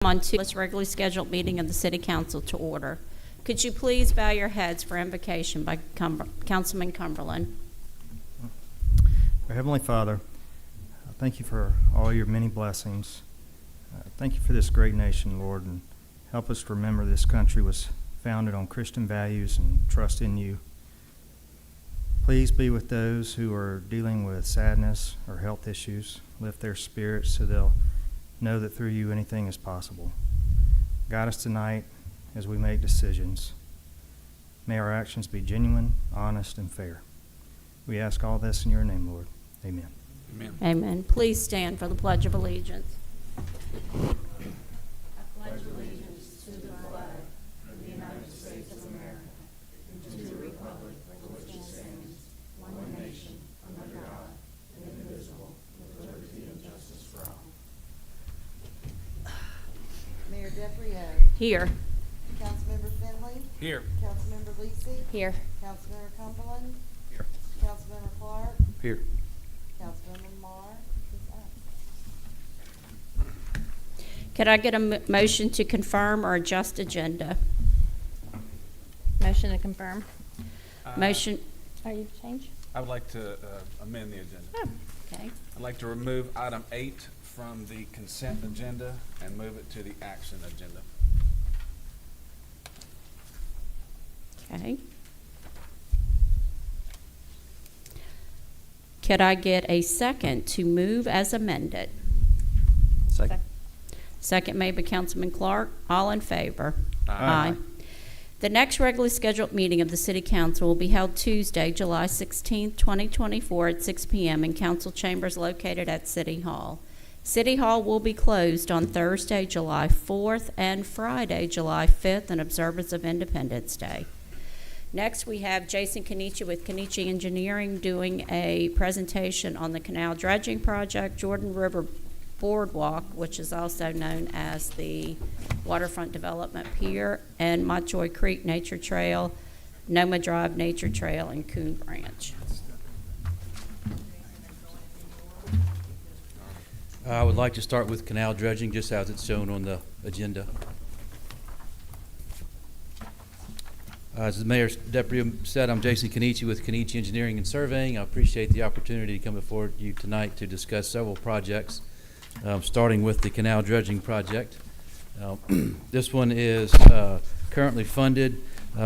On to this regularly scheduled meeting of the City Council to order. Could you please bow your heads for invocation by Councilman Cumberland? Our Heavenly Father, thank you for all your many blessings. Thank you for this great nation, Lord, and help us to remember this country was founded on Christian values and trust in you. Please be with those who are dealing with sadness or health issues. Lift their spirits so they'll know that through you anything is possible. Guide us tonight as we make decisions. May our actions be genuine, honest, and fair. We ask all this in your name, Lord. Amen. Amen. Amen. Please stand for the Pledge of Allegiance. Mayor DePriere. Here. Councilmember Finley. Here. Councilmember Lisi. Here. Councilmember Cumberland. Here. Councilmember Clark. Here. Councilmember Marr is up. Could I get a motion to confirm or adjust agenda? Motion to confirm. Motion. Are you change? I would like to amend the agenda. Oh, okay. I'd like to remove item 8 from the consent agenda and move it to the action agenda. Okay. Could I get a second to move as amended? Second. Second made by Councilman Clark. All in favor? Aye. The next regularly scheduled meeting of the City Council will be held Tuesday, July 16th, 2024 at 6 p.m. in council chambers located at City Hall. City Hall will be closed on Thursday, July 4th and Friday, July 5th in observance of Independence Day. Next, we have Jason Kenichi with Kenichi Engineering doing a presentation on the canal dredging project, Jordan River Boardwalk, which is also known as the Waterfront Development Pier, and Montjoy Creek Nature Trail, Noma Drive Nature Trail, and Coon Branch. I would like to start with canal dredging, just as it's shown on the agenda. As the Mayor Deputy said, I'm Jason Kenichi with Kenichi Engineering and Surveying. I appreciate the opportunity to come before you tonight to discuss several projects, starting with the canal dredging project. This one is currently funded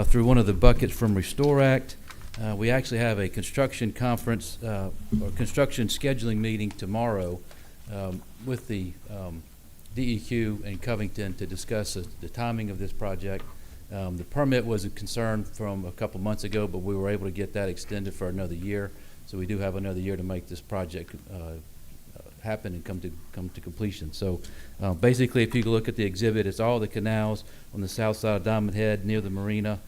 through one of the buckets from Restore Act. We actually have a construction conference or construction scheduling meeting tomorrow with the DEQ in Covington to discuss the timing of this project. The permit was a concern from a couple months ago, but we were able to get that extended for another year. So we do have another year to make this project happen and come to completion. So basically, if you look at the exhibit, it's all the canals on the south side of Diamond Head near the marina.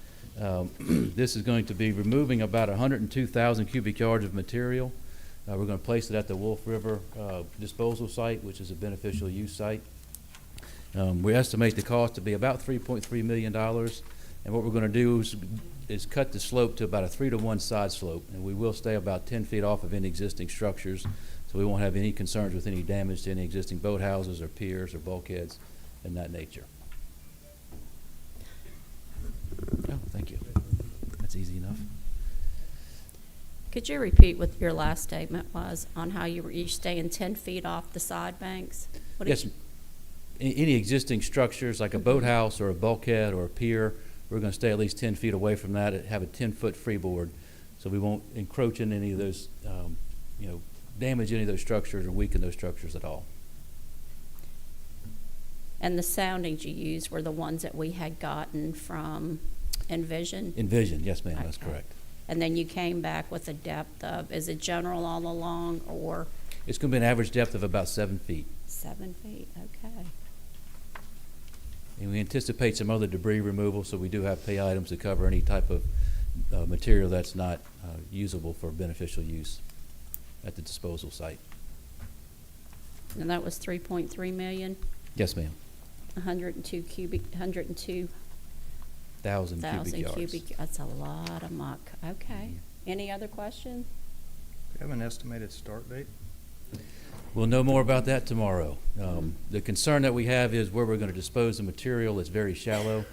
This is going to be removing about 102,000 cubic yards of material. We're going to place it at the Wolf River disposal site, which is a beneficial use site. We estimate the cost to be about $3.3 million, and what we're going to do is cut the slope to about a 3-to-1 side slope, and we will stay about 10 feet off of any existing structures, so we won't have any concerns with any damage to any existing boathouses or piers or bulkheads and that nature. Oh, thank you. That's easy enough. Could you repeat what your last statement was on how you were each staying 10 feet off the side banks? What did Yes, you- any existing structures like a boathouse or a bulkhead or a pier, we're going to stay at least 10 feet away from that and have a 10-foot freeboard, so we won't encroach in any of those, damage any of those structures or weaken those structures at all. And the soundings you used were the ones that we had gotten from Envision? Envision, yes, ma'am, that's Okay. correct. And then you came back with a depth of, is it general all along or It's going to be an average depth of about 7 feet. 7 feet? Okay. And we anticipate some other debris removal, so we do have pay items to cover any type of material that's not usable for beneficial use at the disposal site. And that was 3.3 million, Yes, ma'am. 102 Thousand cubic thousand yards. cubic. That's a lot of muck. Okay. Any other questions? Do you have an estimated start date? We'll know more about that tomorrow. The concern that we have is where we're going to dispose of material is very shallow,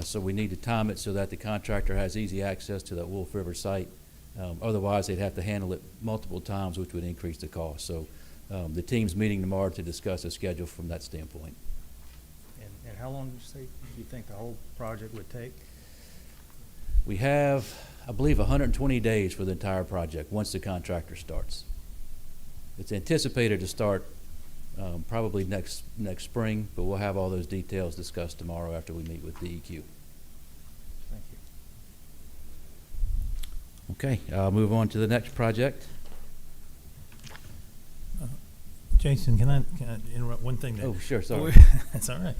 so we need to time it so that the contractor has easy access to that Wolf River site. Otherwise, they'd have to handle it multiple times, which would increase the cost. So the team's meeting tomorrow to discuss a schedule from that standpoint. And how long did you say you think the whole project would take? We have, I believe, 120 days for the entire project once the contractor starts. It's anticipated to start probably next spring, but we'll have all those details discussed tomorrow after we meet with DEQ. Thank you. Okay, I'll move on to the next project. Jason, can I interrupt one thing? Oh, sure, sorry. That's all right.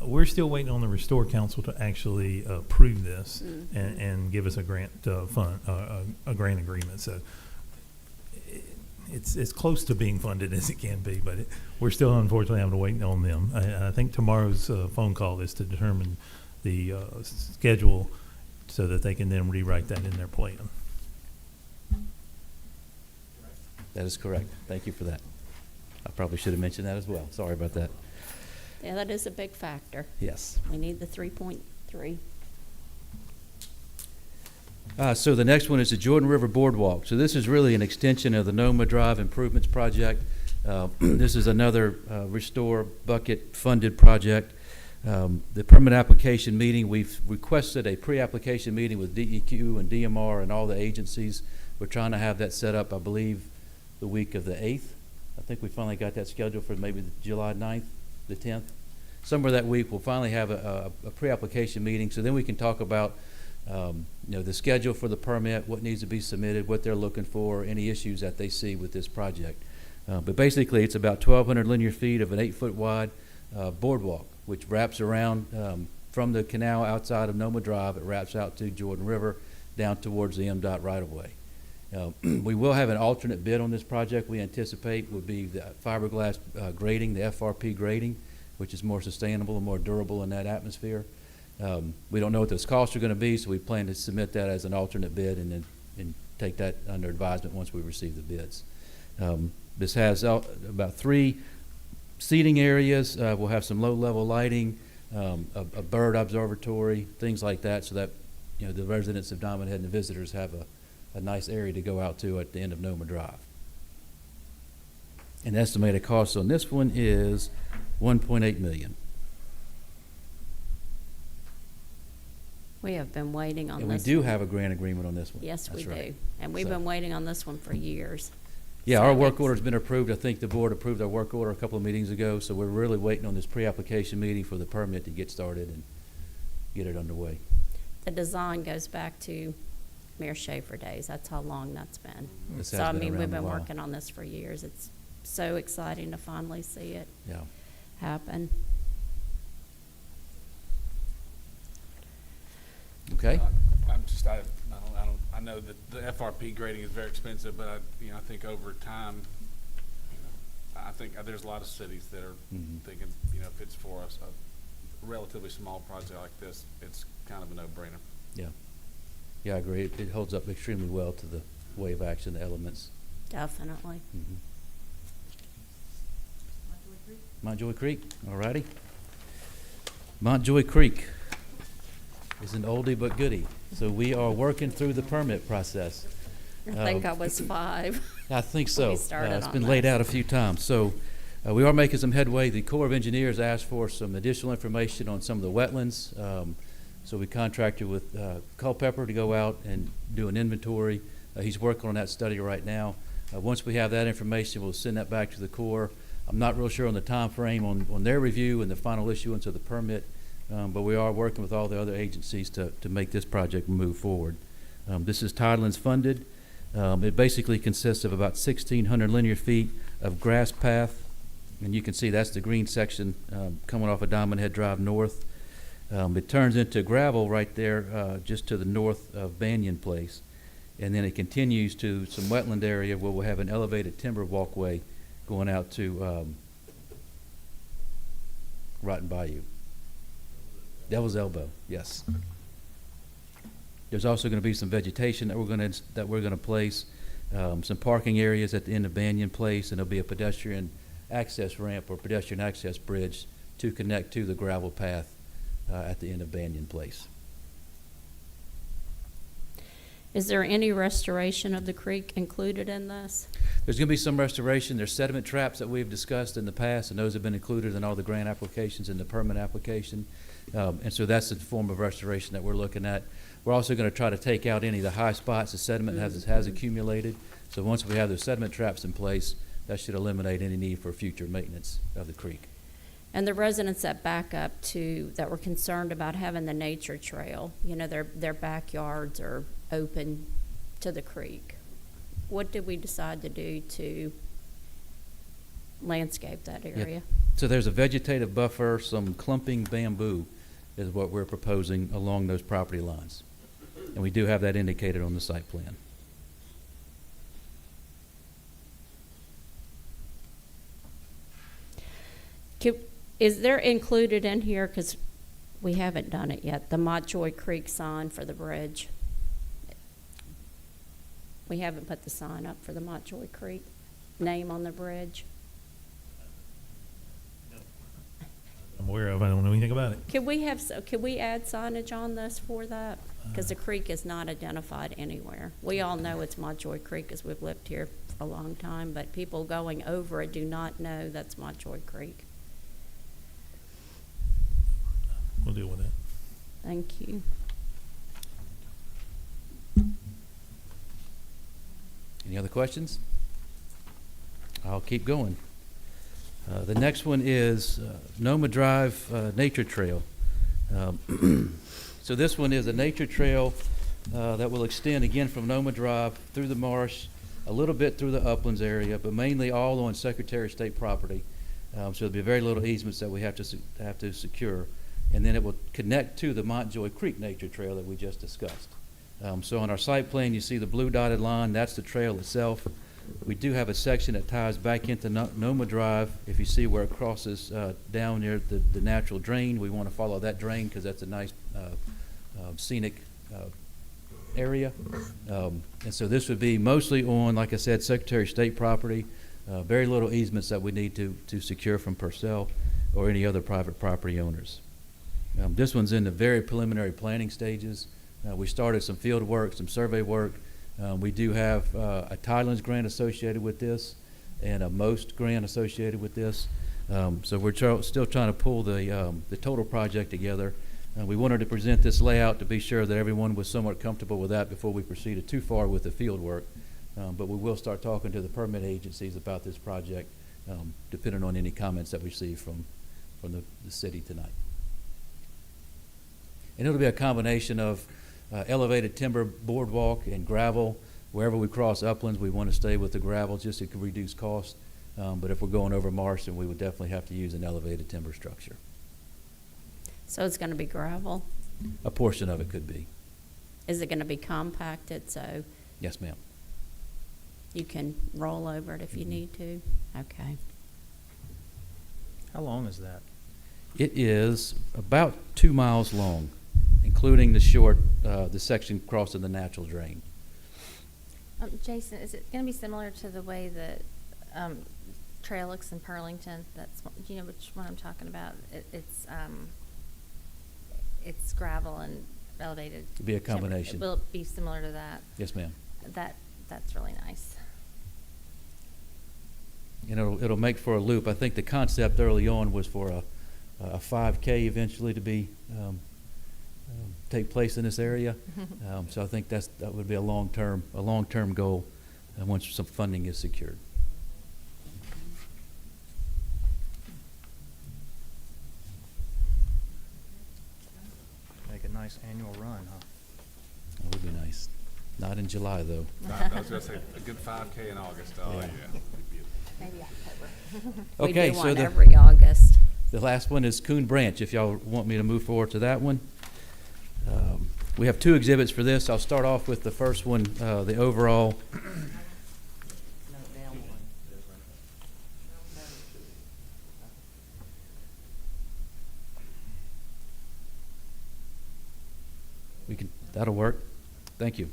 We're still waiting on the Restore Council to actually approve this and give us a grant fund, a grant agreement. So it's as close to being funded as it can be, but we're still unfortunately having to wait on them. I think tomorrow's phone call is to determine the schedule so that they can then rewrite that in their plan. That is correct. Thank you for that. I probably should have mentioned that as well. Sorry about that. Yeah, that is a big factor. Yes. We need the 3.3. So the next one is the Jordan River Boardwalk. So this is really an extension of the Noma Drive Improvements Project. This is another Restore Bucket funded project. The permit application meeting, we've requested a pre-application meeting with DEQ and DMR and all the agencies. We're trying to have that set up, I believe, the week of the 8th. I think we finally got that scheduled for maybe the July 9th, the 10th. Somewhere that week, we'll finally have a pre-application meeting, so then we can talk about the schedule for the permit, what needs to be submitted, what they're looking for, any issues that they see with this project. But basically, it's about 1,200 linear feet of an 8-foot wide boardwalk, which wraps around from the canal outside of Noma Drive. It wraps out to Jordan River down towards the MDOT right-of-way. We will have an alternate bid on this project. We anticipate would be the fiberglass grading, the FRP grading, which is more sustainable and more durable in that atmosphere. We don't know what those costs are going to be, so we plan to submit that as an alternate bid and take that under advisement once we receive the bids. This has about 3 seating areas. We'll have some low-level lighting, a bird observatory, things like that, so that the residents of Diamond Head and the visitors have a nice area to go out to at the end of Noma Drive. And the estimated cost on this one is $1.8 million. We have been waiting on And we this. do one. have a grant agreement on this one. Yes, we That's right. do. And we've So- been waiting on this one for years. Yeah, So our work it's- order's been approved. I think the board approved our work order a couple of meetings ago, so we're really waiting on this pre-application meeting for the permit to get started and get it underway. The design goes back to Mayor Schaefer days. That's how long that's been. This So, has I been mean, around we've a been while. working on this for years. It's so exciting to finally see it Yeah. happen. Okay. I know that the FRP grading is very expensive, but I think over time, I think there's a lot of cities that are Mhm. thinking, if it's for us, a relatively small project like this, it's kind of a no-brainer. Yeah. Yeah, I agree. It holds up extremely well to the wave action, the elements. Definitely. Mhm. Montjoy Creek, all righty. Montjoy Creek is an oldie but goodie. So we are working through the permit process. I think I was 5. I think when so. we started It's on been laid this. out a few times. So we are making some headway. The Corps of Engineers asked for some additional information on some of the wetlands. So we contracted with Culpeper to go out and do an inventory. He's working on that study right now. Once we have that information, we'll send that back to the Corps. I'm not real sure on the time frame on their review and the final issuance of the permit, but we are working with all the other agencies to make this project move forward. This is Tidelands funded. It basically consists of about 1,600 linear feet of grass path, and you can see that's the green section coming off of Diamond Head Drive north. It turns into gravel right there just to the north of Banyan Place, and then it continues to some wetland area where we'll have an elevated timber walkway going out to Rotten Bayou. Devil's Elbow, yes. There's also going to be some vegetation that we're going to place. some parking areas at the end of Banyan Place, and there'll be a pedestrian access ramp or pedestrian access bridge to connect to the gravel path at the end of Banyan Place. Is there any restoration of the creek included in this? There's going to be some restoration. There's sediment traps that we've discussed in the past, and those have been included in all the grant applications and the permit application. And so that's the form of restoration that we're looking at. We're also going to try to take out any of the high spots the sediment has accumulated. So once we have those sediment traps in place, that should eliminate any need for future maintenance of the creek. And the residents that back up to, that were concerned about having the nature trail, you know, their backyards are open to the creek. What did we decide to do to landscape that area? So there's a vegetative buffer, some clumping bamboo is what we're proposing along those property lines. And we do have that indicated on the site plan. Is there included in here, because we haven't done it yet, the Montjoy Creek sign for the bridge? We haven't put the sign up for the Montjoy Creek name on the bridge. I'm aware of, I don't know anything about it. Could we add signage on this for that? Because the creek is not identified anywhere. We all know it's Montjoy Creek because we've lived here for a long time, but people going over it do not know that's Montjoy Creek. We'll deal with that. Thank you. Any other questions? I'll keep going. The next one is Noma Drive Nature Trail. So this one is a nature trail that will extend again from Noma Drive through the marsh, a little bit through the uplands area, but mainly all on Secretary of State property. So there'll be very little easements that we have to secure. And then it will connect to the Montjoy Creek Nature Trail that we just discussed. So on our site plan, you see the blue dotted line. That's the trail itself. We do have a section that ties back into Noma Drive. If you see where it crosses down near the natural drain, we want to follow that drain because that's a nice scenic area. And so this would be mostly on, like I said, Secretary of State property. Very little easements that we need to secure from Purcell or any other private property owners. This one's in the very preliminary planning stages. We started some field work, some survey work. We do have a Tidelands grant associated with this and a MOST grant associated with this. So we're still trying to pull the total project together. We wanted to present this layout to be sure that everyone was somewhat comfortable with that before we proceeded too far with the field work. But we will start talking to the permit agencies about this project, depending on any comments that we receive from the city tonight. And it'll be a combination of elevated timber boardwalk and gravel. Wherever we cross uplands, we want to stay with the gravel just so it can reduce cost. But if we're going over marsh, then we would definitely have to use an elevated timber structure. So it's going to be gravel? A portion of it could be. Is it going to be compacted so Yes, ma'am. you can roll over it if you need to? Okay. How long is that? It is about 2 miles long, including the section crossing the natural drain. Jason, is it going to be similar to the way that trail looks in Pearlington? Do you know which one I'm talking about? It's gravel and elevated. It'd be a timber. combination. Will it be similar to that? Yes, ma'am. That's really nice. And it'll make for a loop. I think the concept early on was for a 5K eventually to be take place in this area. So I think that would be a long-term goal once some funding is secured. Make a nice annual run, huh? That would be nice. Not in July, though. I was gonna say, a good 5K in August, oh, Yeah. yeah. Maybe October. Okay, We do so one the every August. last one is Coon Branch, if y'all want me to move forward to that one. We have 2 exhibits for this. I'll start off with the first one, the overall. That'll work. Thank you.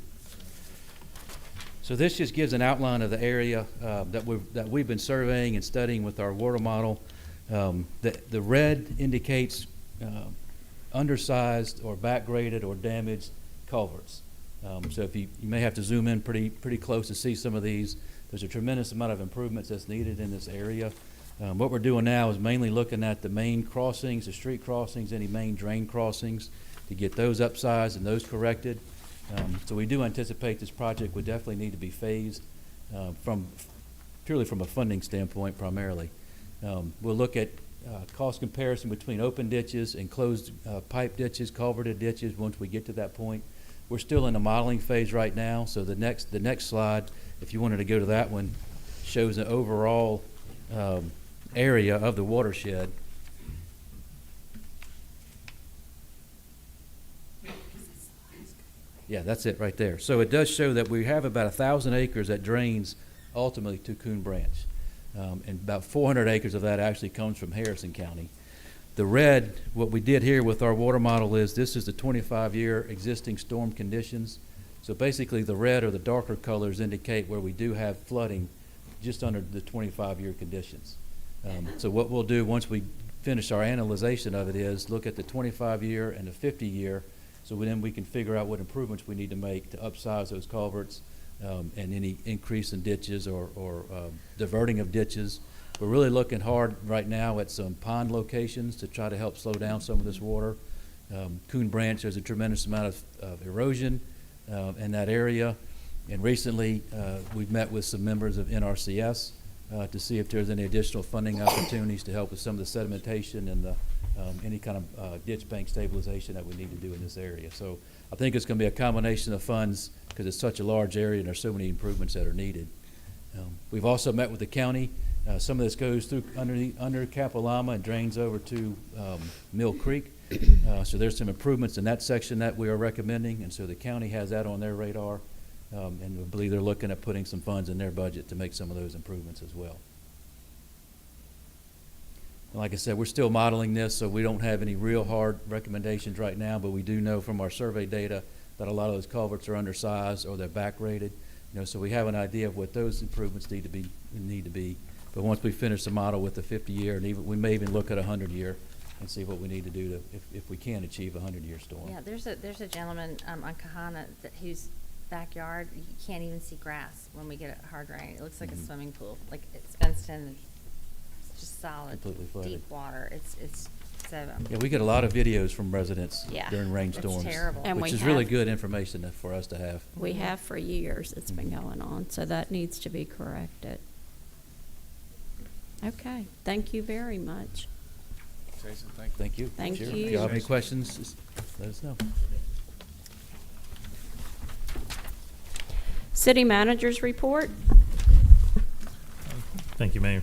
So this just gives an outline of the area that we've been surveying and studying with our water model. The red indicates undersized or backgraded or damaged culverts. So if you may have to zoom in pretty close to see some of these. There's a tremendous amount of improvements that's needed in this area. What we're doing now is mainly looking at the main crossings, the street crossings, any main drain crossings, to get those upsized and those corrected. So we do anticipate this project would definitely need to be phased purely from a funding standpoint primarily. We'll look at cost comparison between open ditches and closed pipe ditches, culverted ditches once we get to that point. We're still in the modeling phase right now, so the next slide, if you wanted to go to that one, shows an overall area of the watershed. Yeah, that's it right there. So it does show that we have about 1,000 acres that drains ultimately to Coon Branch. And about 400 acres of that actually comes from Harrison County. The red, what we did here with our water model is this is the 25-year existing storm conditions. So basically the red or the darker colors indicate where we do have flooding just under the 25-year conditions. So what we'll do once we finish our analyzation of it is look at the 25-year and the 50-year, so then we can figure out what improvements we need to make to upsize those culverts and any increase in ditches or diverting of ditches. We're really looking hard right now at some pond locations to try to help slow down some of this water. Coon Branch, there's a tremendous amount of erosion in that area. And recently, we've met with some members of NRCS to see if there's any additional funding opportunities to help with some of the sedimentation and the, any kind of ditch bank stabilization that we need to do in this area. So I think it's going to be a combination of funds because it's such a large area and there's so many improvements that are needed. We've also met with the county. Some of this goes through under Capilama and drains over to Mill Creek. So there's some improvements in that section that we are recommending, and so the county has that on their radar. And we believe they're looking at putting some funds in their budget to make some of those improvements as well. And like I said, we're still modeling this, so we don't have any real hard recommendations right now, but we do know from our survey data that a lot of those culverts are undersized or they're backgraded. So we have an idea of what those improvements need to be. But once we finish the model with the 50-year, and even we may even look at 100-year and see what we need to do to, if we can achieve a 100-year storm. Yeah, there's a gentleman on Kahana whose backyard, you can't even see grass when we get a hard rain. It looks like a swimming pool. Like it's fenced in, it's just solid, Completely flooded. deep water. It's so. Yeah, we get a lot of videos from residents Yeah, during rainstorms. it's terrible. And which we is really have- good information for us to have. We have for years, it's been going on, so that needs to be corrected. Okay, thank you very much. Jason, thank you. Thank you. Thank Sure. you. If you have any questions, just let us know. City managers report. Thank you, Mayor.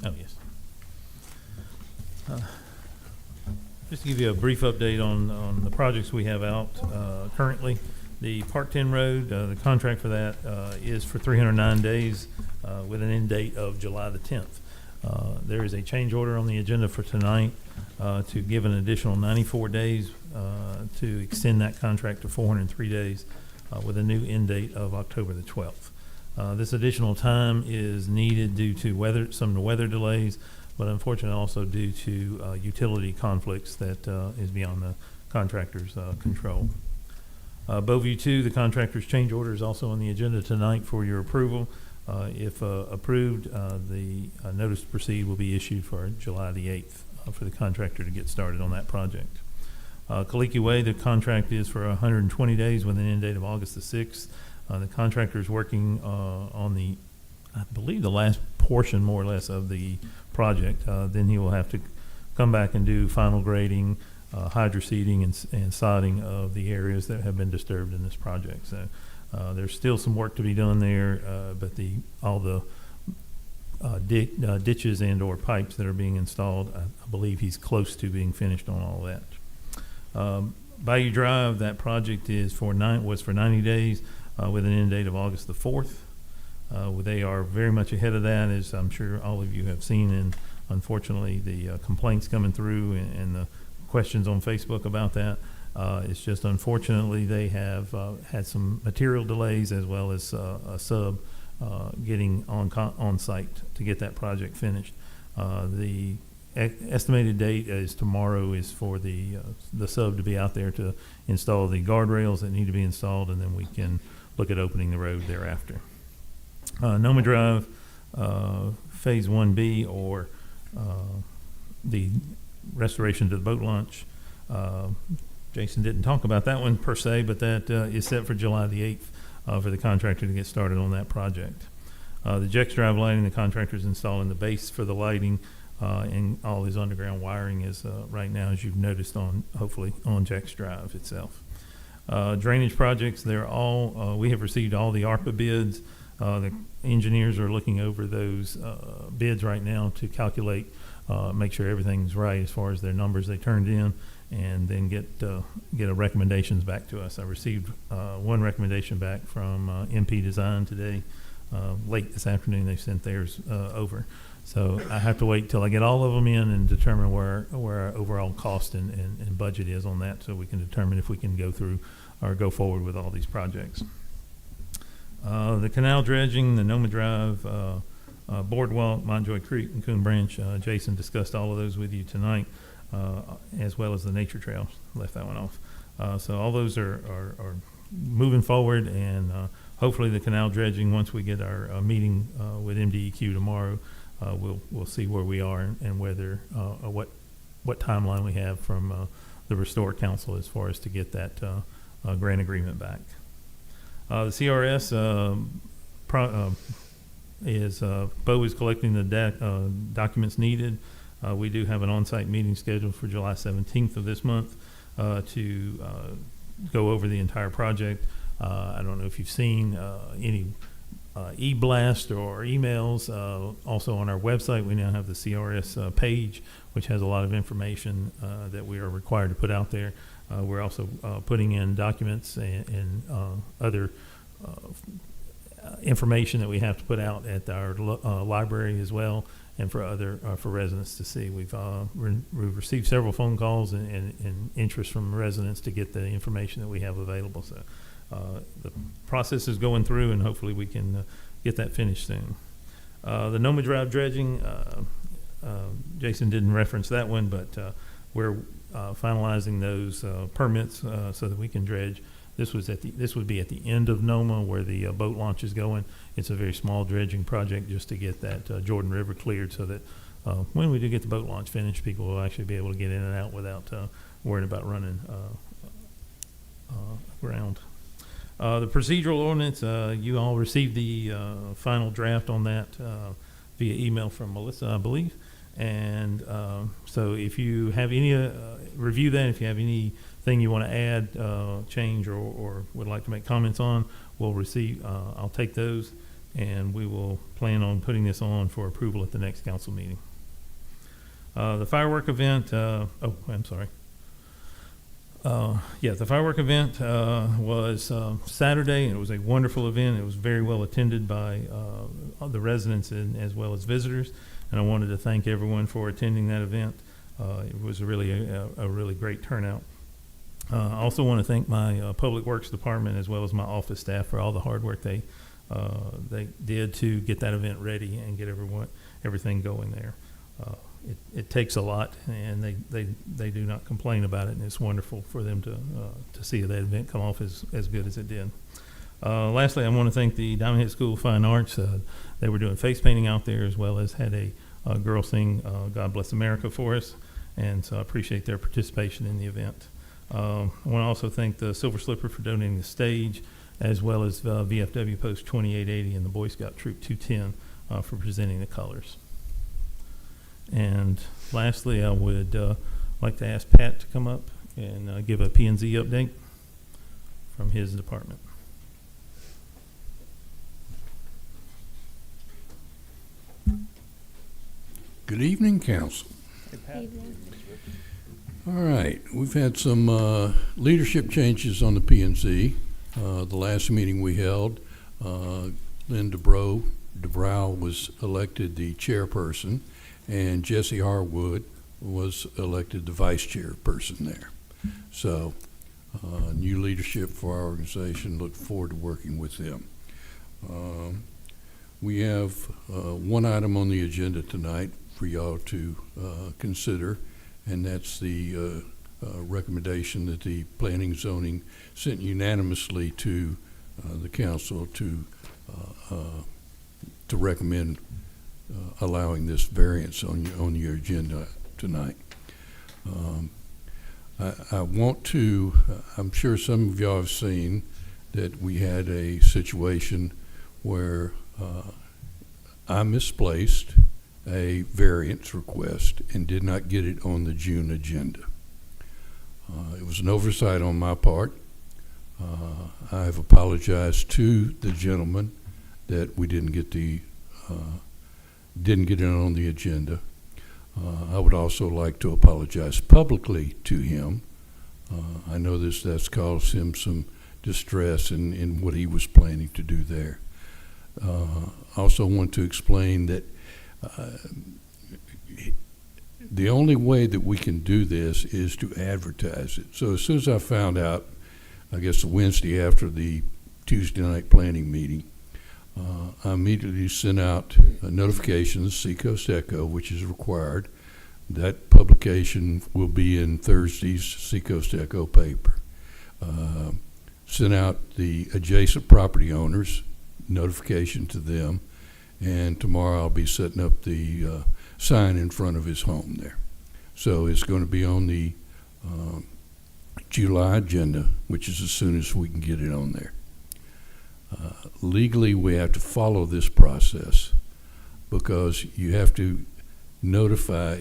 Oh, yes. Just to give you a brief update on the projects we have out currently. The Park 10 Road, the contract for that is for 309 days with an end date of July the 10th. There is a change order on the agenda for tonight to give an additional 94 days to extend that contract to 403 days with a new end date of October the 12th. This additional time is needed due to some of the weather delays, but unfortunately also due to utility conflicts that is beyond the contractor's control. Bowview 2, the contractor's change order is also on the agenda tonight for your approval. If approved, the notice to proceed will be issued for July the 8th for the contractor to get started on that project. Kaliki Way, the contract is for 120 days with an end date of August the 6th. The contractor is working on I believe the last portion more or less of the project. Then he will have to come back and do final grading, hydroseeding and sodding of the areas that have been disturbed in this project. So there's still some work to be done there, but all the ditches and or pipes that are being installed, I believe he's close to being finished on all that. Bayou Drive, that project was for 90 days with an end date of August the 4th. They are very much ahead of that, as I'm sure all of you have seen, and unfortunately the complaints coming through and the questions on Facebook about that. It's just unfortunately, they have had some material delays as well as a sub getting on site to get that project finished. The estimated date is tomorrow is for the sub to be out there to install the guardrails that need to be installed, and then we can look at opening the road thereafter. Noma Drive, Phase 1B, or the restoration to the boat launch. Jason didn't talk about that one per se, but that is set for July the 8th for the contractor to get started on that project. The Jex Drive lighting, the contractor's installing the base for the lighting, and all his underground wiring is right now, as you've noticed, hopefully on Jex Drive itself. Drainage projects, they're all, we have received all the ARPA bids. The engineers are looking over those bids right now to calculate, make sure everything's right as far as their numbers they turned in, and then get a recommendations back to us. I received one recommendation back from MP Design today. Late this afternoon, they sent theirs over. So I have to wait till I get all of them in and determine where our overall cost and budget is on that, so we can determine if we can go through or go forward with all these projects. The canal dredging, the Noma Drive, Boardwalk, Montjoy Creek, and Coon Branch, Jason discussed all of those with you tonight, as well as the nature trails. Left that one off. So all those are moving forward, and hopefully the canal dredging, once we get our meeting with MDEQ tomorrow, we'll see where we are and whether what timeline we have from the Restore Council as far as to get that grant agreement back. The CRS Bo is collecting the documents needed. We do have an on-site meeting scheduled for July 17th of this month to go over the entire project. I don't know if you've seen any e-blast or emails. Also on our website, we now have the CRS page, which has a lot of information that we are required to put out there. We're also putting in documents and other information that we have to put out at our library as well, and for residents to see. We've received several phone calls and interest from residents to get the information that we have available. So the process is going through, and hopefully we can get that finished soon. The Noma Drive dredging, Jason didn't reference that one, but we're finalizing those permits so that we can dredge. This would be at the end of Noma where the boat launch is going. It's a very small dredging project just to get that Jordan River cleared, so that when we do get the boat launch finished, people will actually be able to get in and out without worrying about running aground. The procedural ordinance, you all received the final draft on that via email from Melissa, I believe. And so if you have any, review that. If you have anything you want to add, change, or would like to make comments on, we'll receive, I'll take those, and we will plan on putting this on for approval at the next council meeting. The firework event, I'm sorry. The firework event was Saturday, and it was a wonderful event. It was very well attended by the residents and as well as visitors, and I wanted to thank everyone for attending that event. It was really a really great turnout. I also want to thank my Public Works Department as well as my office staff for all the hard work they did to get that event ready and get everything going there. It takes a lot, and they do not complain about it, and it's wonderful for them to see that event come off as good as it did. Lastly, I want to thank the Diamond Head School of Fine Arts. They were doing face painting out there, as well as had a girl sing God Bless America for us, and so I appreciate their participation in the event. I want to also thank the Silver Slipper for donating the stage, as well as VFW Post 2880 and the Boy Scout Troop 210 for presenting the colors. And lastly, I would like to ask Pat to come up and give a P&Z update from his department. Good evening, council. All right, we've had some leadership changes on the P&Z. The last meeting we held, Lynn DeBrow was elected the chairperson, and Jesse Harwood was elected the vice chairperson there. So new leadership for our organization. Look forward to working with them. We have one item on the agenda tonight for y'all to consider, and that's the recommendation that the Planning Zoning sent unanimously to the council to recommend allowing this variance on your agenda tonight. I want to, I'm sure some of y'all have seen that we had a situation where I misplaced a variance request and did not get it on the June agenda. It was an oversight on my part. I have apologized to the gentleman that we didn't get it on the agenda. I would also like to apologize publicly to him. I know that's caused him some distress in what he was planning to do there. I also want to explain that the only way that we can do this is to advertise it. So as soon as I found out, I guess the Wednesday after the Tuesday night planning meeting, I immediately sent out a notification to Seacoast Echo, which is required. That publication will be in Thursday's Seacoast Echo paper. Sent out the adjacent property owners, notification to them, and tomorrow I'll be setting up the sign in front of his home there. So it's going to be on the July agenda, which is as soon as we can get it on there. Legally, we have to follow this process because you have to notify,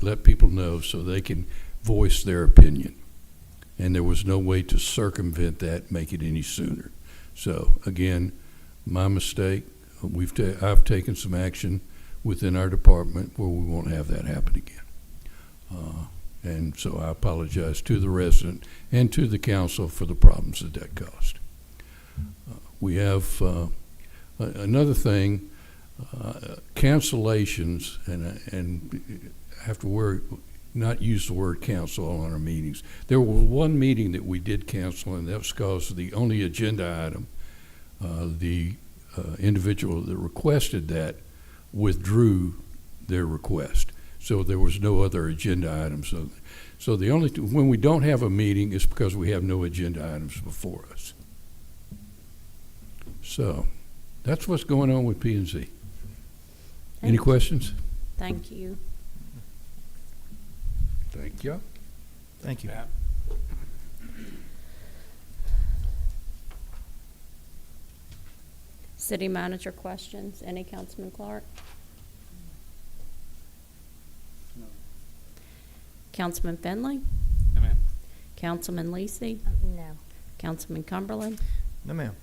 let people know so they can voice their opinion. And there was no way to circumvent that, make it any sooner. So again, my mistake. I've taken some action within our department where we won't have that happen again. And so I apologize to the resident and to the council for the problems that caused. We have another thing, cancellations, and I have to not use the word cancel on our meetings. There was one meeting that we did cancel, and that was because the only agenda item, the individual that requested that withdrew their request. So there was no other agenda items. So the only when we don't have a meeting is because we have no agenda items before us. So that's what's going on with P&Z. Any questions? Thank you. Thank you. Thank you. Pat? City manager questions. Any, Councilman Clark? Councilman Finley? No, ma'am. Councilman Lisi? No. Councilman Cumberland? No, ma'am.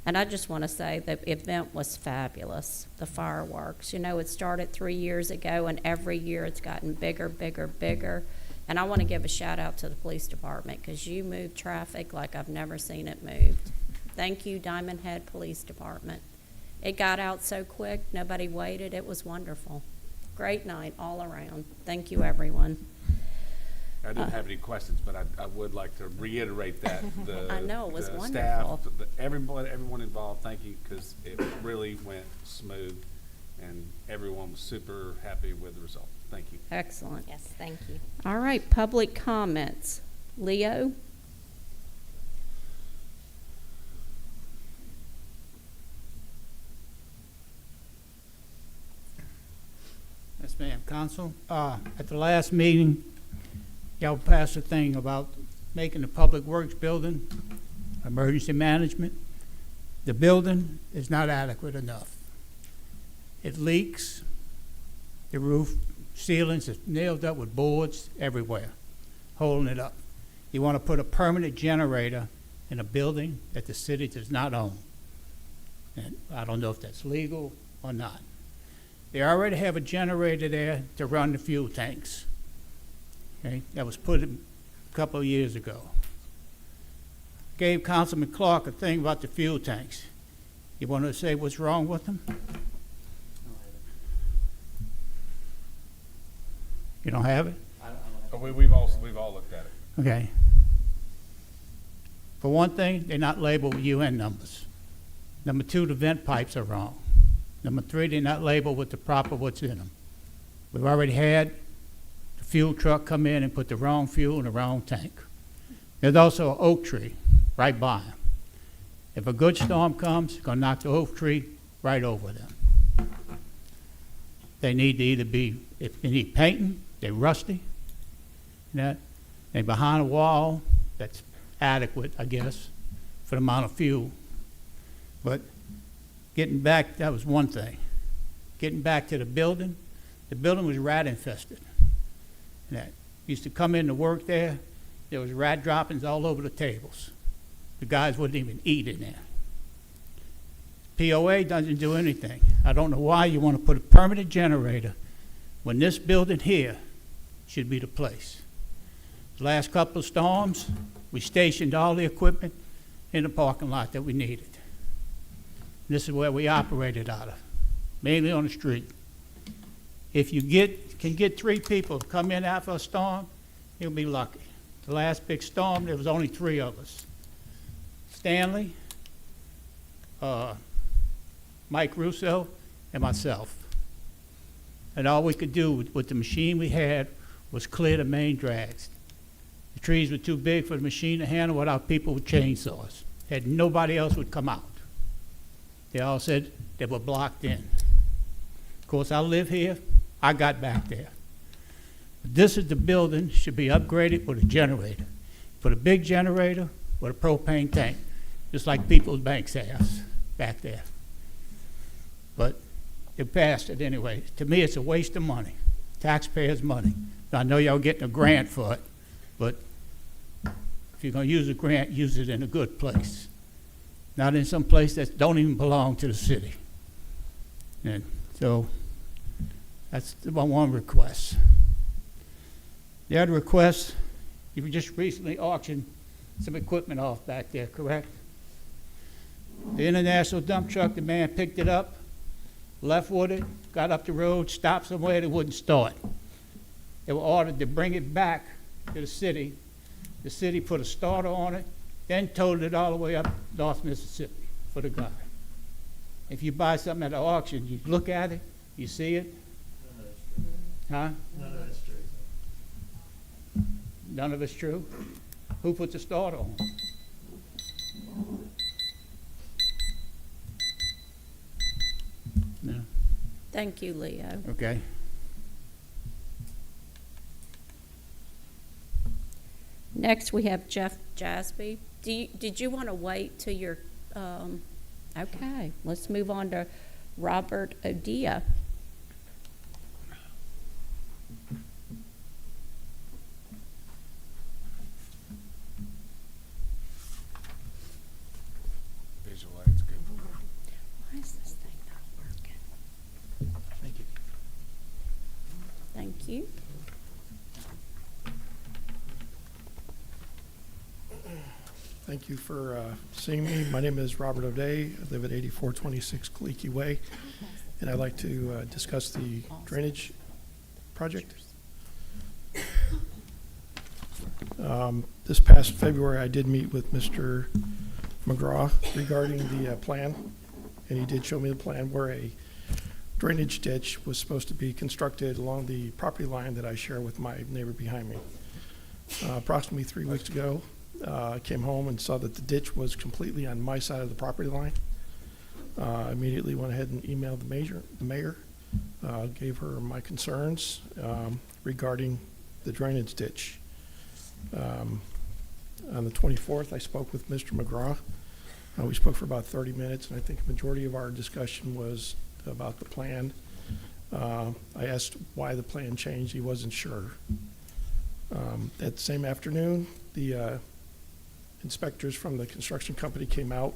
And I just want to say the event was fabulous, the fireworks. You know, it started 3 years ago, and every year it's gotten bigger, bigger, bigger. And I want to give a shout out to the police department because you moved traffic like I've never seen it moved. Thank you, Diamond Head Police Department. It got out so quick, nobody waited. It was wonderful. Great night all around. Thank you, everyone. I didn't have any questions, but I would like to reiterate that. I know, it was the wonderful. Staff, everyone involved, thank you, because it really went smooth, and everyone was super happy with the result. Thank you. Excellent. Yes, thank you. All right, public comments. Leo? Yes, ma'am. Council, at the last meeting, y'all passed a thing about making the Public Works building emergency management. The building is not adequate enough. It leaks. The roof ceilings is nailed up with boards everywhere, holding it up. You want to put a permanent generator in a building that the city does not own. And I don't know if that's legal or not. They already have a generator there to run the fuel tanks. Okay, that was put in a couple of years ago. Gave Councilman Clark a thing about the fuel tanks. You want to say what's wrong with them? You don't have it? We've all looked at it. Okay. For one thing, they're not labeled with UN numbers. Number two, the vent pipes are wrong. Number three, they're not labeled with the proper what's in them. We've already had the fuel truck come in and put the wrong fuel in the wrong tank. There's also an oak tree right by them. If a good storm comes, it's gonna knock the oak tree right over them. They need to either be, if they need painting, they're rusty, they're behind a wall that's adequate, I guess, for the amount of fuel. But getting back, that was one thing. Getting back to the building was rat infested. And that used to come in to work there was rat droppings all over the tables. The guys wouldn't even eat in there. POA doesn't do anything. I don't know why you want to put a permanent generator when this building here should be the place. The last couple of storms, we stationed all the equipment in the parking lot that we needed. This is where we operated out of, mainly on the street. If you can get 3 people to come in after a storm, you'll be lucky. The last big storm, there was only 3 of us. Stanley, Mike Russo, and myself. And all we could do with the machine we had was clear the main drags. The trees were too big for the machine to handle without people with chainsaws. And nobody else would come out. They all said they were blocked in. Of course, I live here. I got back there. This is the building, should be upgraded with a generator. Put a big generator with a propane tank, just like People's Bank's has back there. But they passed it anyway. To me, it's a waste of money, taxpayers' money. Now, I know y'all getting a grant for it, but if you're going to use a grant, use it in a good place, not in some place that don't even belong to the city. And so that's my one request. The other request, you just recently auctioned some equipment off back there, correct? The international dump truck, the man picked it up, left with it, got up the road, stopped somewhere, it wouldn't start. They were ordered to bring it back to the city. The city put a starter on it, then towed it all the way up North Mississippi for the guy. If you buy something at an auction, you look at it, you see it. Huh? None of that's true. None of it's true? Who put the starter on? No. Thank you, Leo. Okay. Next, we have Jeff Jasby. Did you want to wait till your, okay, let's move on to Robert Odia. Visual aid's good. Why is this thing not working? Thank you. Thank you. Thank you for seeing me. My name is Robert O'Day. I live at 8426 Kaliki Way, and I'd like to discuss the drainage project. This past February, I did meet with Mr. McGraw regarding the plan, and he did show me the plan where a drainage ditch was supposed to be constructed along the property line that I share with my neighbor behind me. Approximately 3 weeks ago, I came home and saw that the ditch was completely on my side of the property line. Immediately went ahead and emailed the mayor, gave her my concerns regarding the drainage ditch. On the 24th, I spoke with Mr. McGraw. We spoke for about 30 minutes, and I think the majority of our discussion was about the plan. I asked why the plan changed. He wasn't sure. That same afternoon, the inspectors from the construction company came out,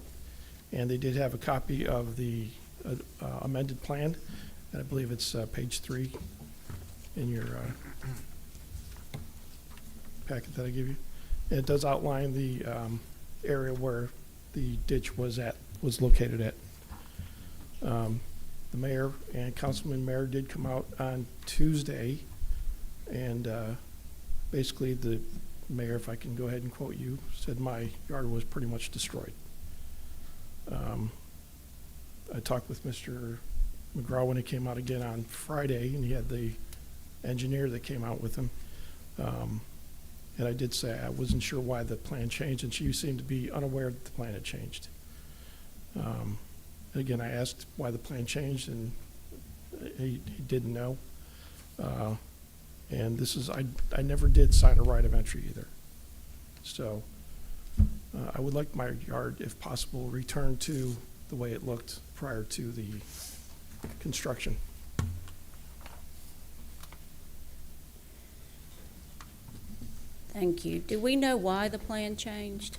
and they did have a copy of the amended plan. And I believe it's page 3 in your packet that I give you. And it does outline the area where the ditch was located at. The mayor and Councilman Mayor did come out on Tuesday, and basically the Mayor, if I can go ahead and quote you, said my yard was pretty much destroyed. I talked with Mr. McGraw when he came out again on Friday, and he had the engineer that came out with him. And I did say I wasn't sure why the plan changed, and she seemed to be unaware that the plan had changed. Again, I asked why the plan changed, and he didn't know. And this is, I never did sign a right of entry either. So I would like my yard, if possible, returned to the way it looked prior to the construction. Thank you. Do we know why the plan changed?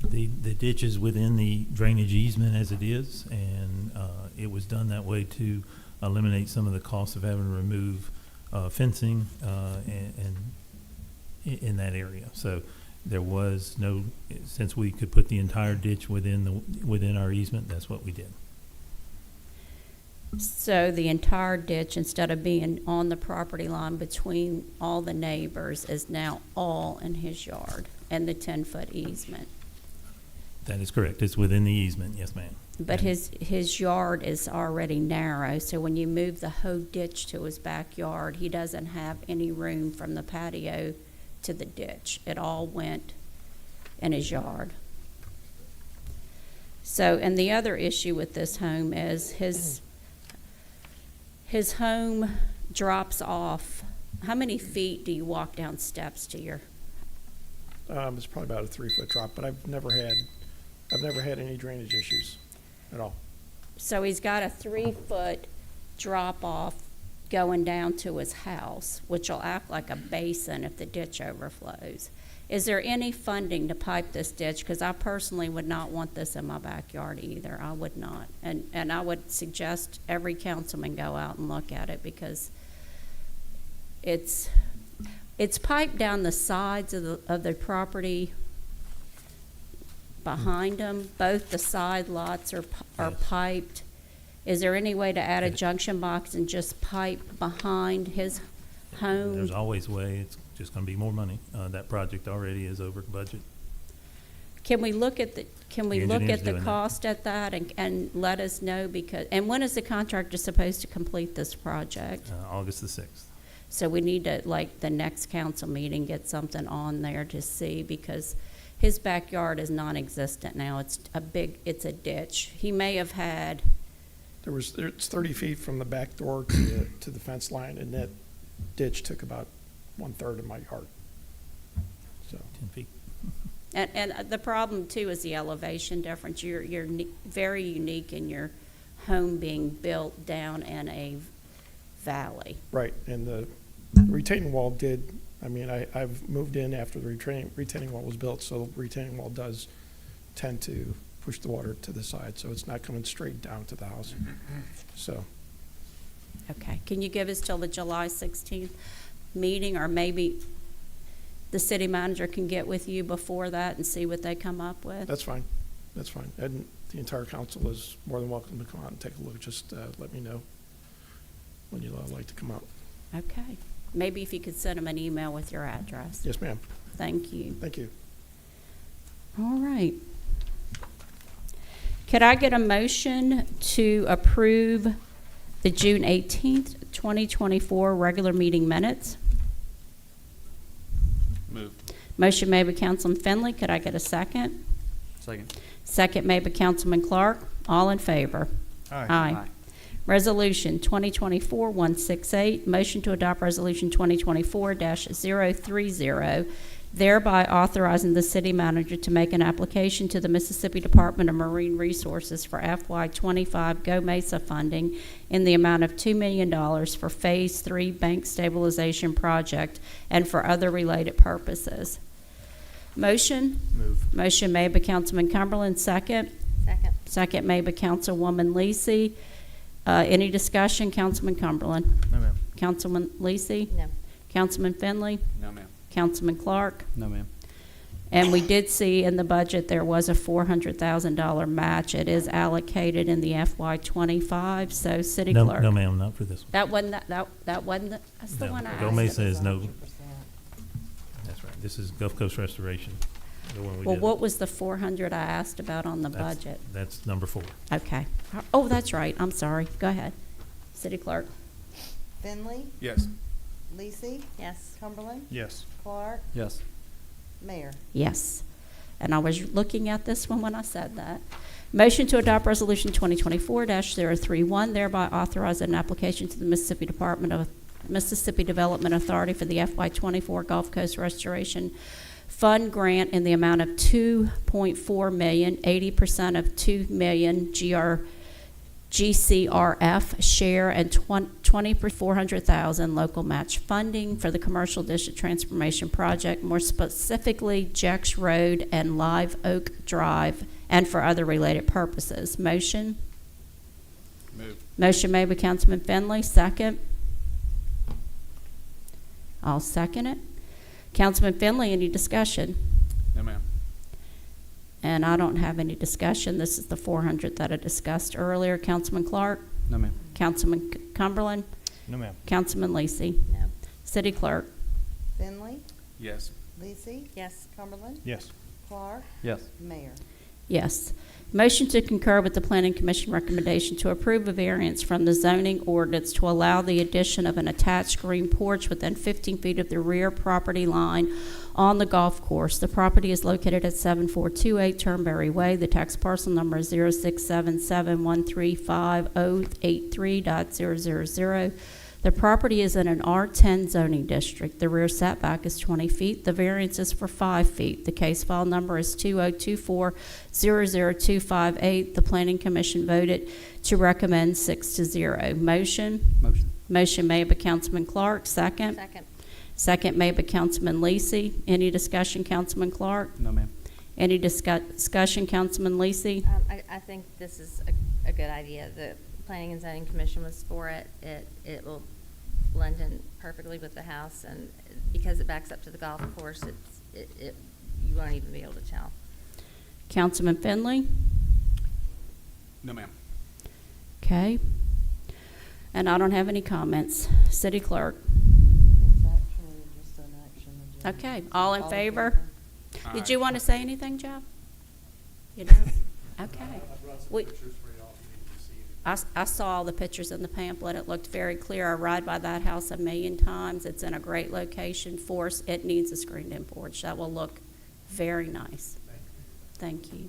The ditch is within the drainage easement as it is, and it was done that way to eliminate some of the costs of having to remove fencing and in that area. So there was no, since we could put the entire ditch within our easement, that's what we did. So the entire ditch, instead of being on the property line between all the neighbors, is now all in his yard and the 10-foot easement. That is correct. It's within the easement, yes, ma'am. But And his yard is already narrow, so when you move the whole ditch to his backyard, he doesn't have any room from the patio to the ditch. It all went in his yard. So, and the other issue with this home is his home drops off. How many feet do you walk down steps to your? It's probably about a 3-foot drop, but I've never had any drainage issues at all. So he's got a 3-foot drop off going down to his house, which will act like a basin if the ditch overflows. Is there any funding to pipe this ditch? Because I personally would not want this in my backyard either. I would not. And I would suggest every councilman go out and look at it, because it's piped down the sides of the property behind them. Both the side lots are Yes. piped. Is there any way to add a junction box and just pipe behind his home? there's always a way. It's just going to be more money. That project already is over budget. Can we look at the engineer's doing that. cost at that and let us know? And when is the contractor supposed to complete this project? August the 6th. So we need to, like, the next council meeting, get something on there to see, because his backyard is non-existent now. It's a ditch. He may have had, It's 30 feet from the back door to the fence line, and that ditch took about 1/3 of my yard. So, 10 feet. and the problem too is the elevation difference. You're very unique in your home being built down in a valley. right, and the retaining wall I've moved in after the retaining wall was built, so the retaining wall does tend to push the water to the side, so it's not coming straight down to the house. So, Okay, can you give us till the July 16th meeting, or maybe the city manager can get with you before that and see what they come up with? that's fine, that's fine. And the entire council is more than welcome to come out and take a look. Just let me know when you'd like to come out. Okay, maybe if you could send them an email with your address. Yes, ma'am. Thank you. Thank you. All right. Could I get a motion to approve the June 18th, 2024 regular meeting minutes? Move. Motion made by Councilman Finley. Could I get a second? Second. Second made by Councilman Clark. All in favor? Aye. Resolution 2024-168, motion to adopt Resolution 2024-030, thereby authorizing the city manager to make an application to the Mississippi Department of Marine Resources for FY25 Go Mesa funding in the amount of $2 million for Phase 3 Bank Stabilization Project and for other related purposes. Motion? Move. Motion made by Councilman Cumberland, second. Second. Second made by Councilwoman Lisi. Any discussion? Councilman Cumberland? No, ma'am. Councilman Lisi? No. Councilman Finley? No, ma'am. Councilman Clark? No, ma'am. And we did see in the budget, there was a $400,000 match. It is allocated in the FY '25, so city No, clerk. no, ma'am, not for this one. That wasn't, that wasn't, that's the No. one I asked. Gomez says no. 100%. That's right. This is Gulf Coast Restoration, the one we Well, did. what was the 400 I asked about on the That's- budget? That's number 4. Okay. Oh, that's right. I'm sorry. Go ahead. City clerk. Finley, Yes. Lisi, Yes. Cumberland, Yes. Clark, Yes. Mayor. Yes. And I was looking at this one when I said that. Motion to adopt Resolution 2024-031, thereby authorize an application to the Mississippi Development Authority for the FY '24 Gulf Coast Restoration Fund grant in the amount of $2.4 million, 80% of $2 million GCRF share, and 20 for $400,000 local match funding for the Commercial District Transformation Project, more specifically Jex Road and Live Oak Drive, and for other related purposes. Motion? Move. Motion made by Councilman Finley, second. I'll second it. Councilman Finley, any discussion? No, ma'am. And I don't have any discussion. This is the 400 that I discussed earlier. Councilman Clark? No, ma'am. Councilman Cumberland? No, ma'am. Councilman Lisi? No. City clerk? Finley, Yes. Lisi, Yes. Cumberland, Yes. Clark, Yes. Mayor. Yes. Motion to concur with the Planning Commission recommendation to approve a variance from the zoning ordinance to allow the addition of an attached green porch within 15 feet of the rear property line on the golf course. The property is located at 7428 Turnberry Way. The tax parcel number is 06771350083.000. The property is in an R10 zoning district. The rear setback is 20 feet. The variance is for 5 feet. The case file number is 2024-00258. The Planning Commission voted to recommend 6-0. Motion? Motion. Motion made by Councilman Clark, second. Second. Second made by Councilman Lisi. Any discussion, Councilman Clark? No, ma'am. Any discussion, Councilman Lisi? I think this is a good idea. The Planning and Zoning Commission was for it. It will blend in perfectly with the house, and because it backs up to the golf course, you won't even be able to tell. Councilman Finley? No, ma'am. Okay. And I don't have any comments. City clerk? It's actually just an action agenda. Okay, all in favor? All Did right. you want to say anything, Joe? You don't? Okay. I saw the pictures in the pamphlet. It looked very clear. I ride by that house 1,000,000 times. It's in a great location for us. It needs a screened-in porch. That will look very nice. Thank you.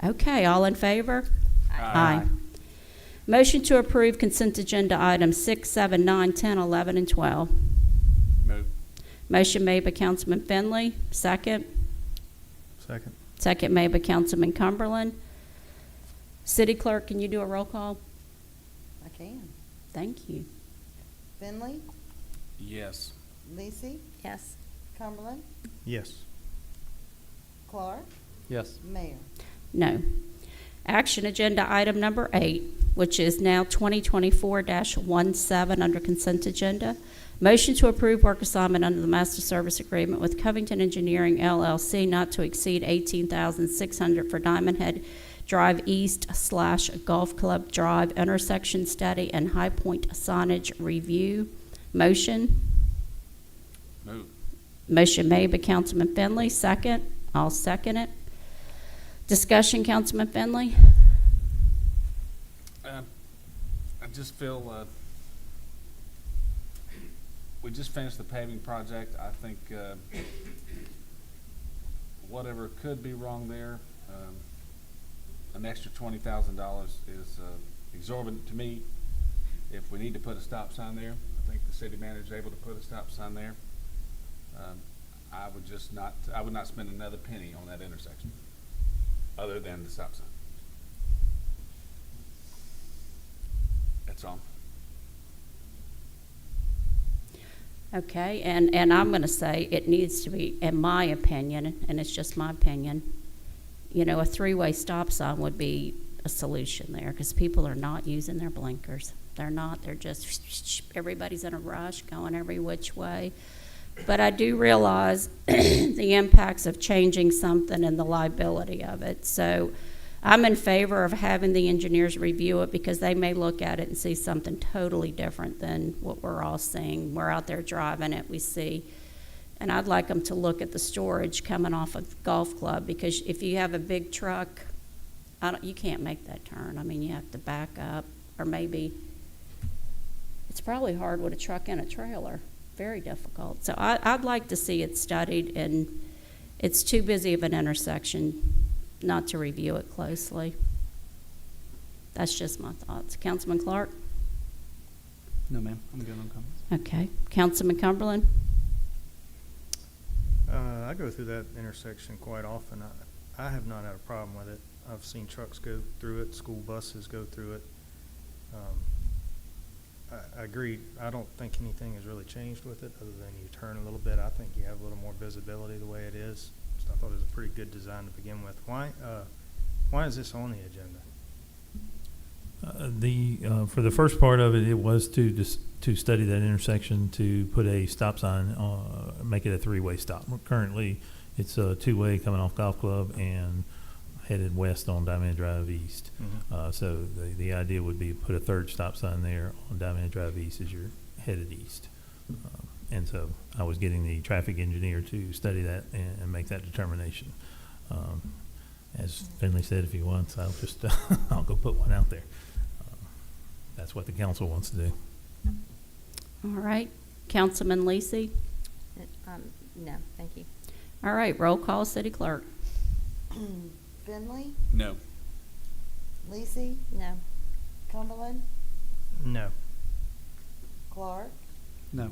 Okay, all in favor? Aye. Motion to approve consent agenda items 6, 7, 9, 10, 11, and 12. Move. Motion made by Councilman Finley, second. Second. Second made by Councilman Cumberland. City clerk, can you do a roll call? I can. Thank you. Finley, Yes. Lisi, Yes. Cumberland, Yes. Clark, Yes. Mayor. No. Action agenda item number 8, which is now 2024-17 under consent agenda. Motion to approve work assignment under the master service agreement with Covington Engineering LLC not to exceed $18,600 for Diamond Head Drive East / Golf Club Drive intersection study and High Point signage review. Motion? Move. Motion made by Councilman Finley, second. I'll second it. Discussion, Councilman Finley? I just feel, we just finished the paving project. I think, whatever could be wrong there, an extra $20,000 is exorbitant to me. If we need to put a stop sign there, I think the city manager is able to put a stop sign there. I would not spend another penny on that intersection, other than the stop sign. That's all. Okay, and I'm going to say it needs to be, in my opinion, and it's just my opinion, you know, a 3-way stop sign would be a solution there because people are not using their blinkers. They're not. They're just, everybody's in a rush going every which way. But I do realize the impacts of changing something and the liability of it. So I'm in favor of having the engineers review it because they may look at it and see something totally different than what we're all seeing. We're out there driving it, we see. And I'd like them to look at the storage coming off of Golf Club, because if you have a big truck, you can't make that turn. I mean, you have to back up, or maybe it's probably hard with a truck and a trailer. Very difficult. So I'd like to see it studied, and it's too busy of an intersection not to review it closely. That's just my thoughts. Councilman Clark? No, ma'am. I'm good on comments. Okay. Councilman Cumberland? I go through that intersection quite often. I have not had a problem with it. I've seen trucks go through it, school buses go through it. I agree. I don't think anything has really changed with it other than you turn a little bit. I think you have a little more visibility the way it is. So I thought it was a pretty good design to begin with. Why is this on the agenda? For the first part of it, it was to study that intersection, to put a stop sign, make it a three-way stop. Currently, it's a two-way coming off Golf Club and headed west on Diamond Drive East. Mm-hmm. So the idea would be put a third stop sign there on Diamond Drive East as you're headed east. And so I was getting the traffic engineer to study that and make that determination. As Finley said, if he wants, I'll just I'll go put one out there. That's what the council wants to do. All right. Councilman Lisi? No, thank you. All right. Roll call, City Clerk. Finley, No. Lisi, No. Cumberland, No. Clark, No.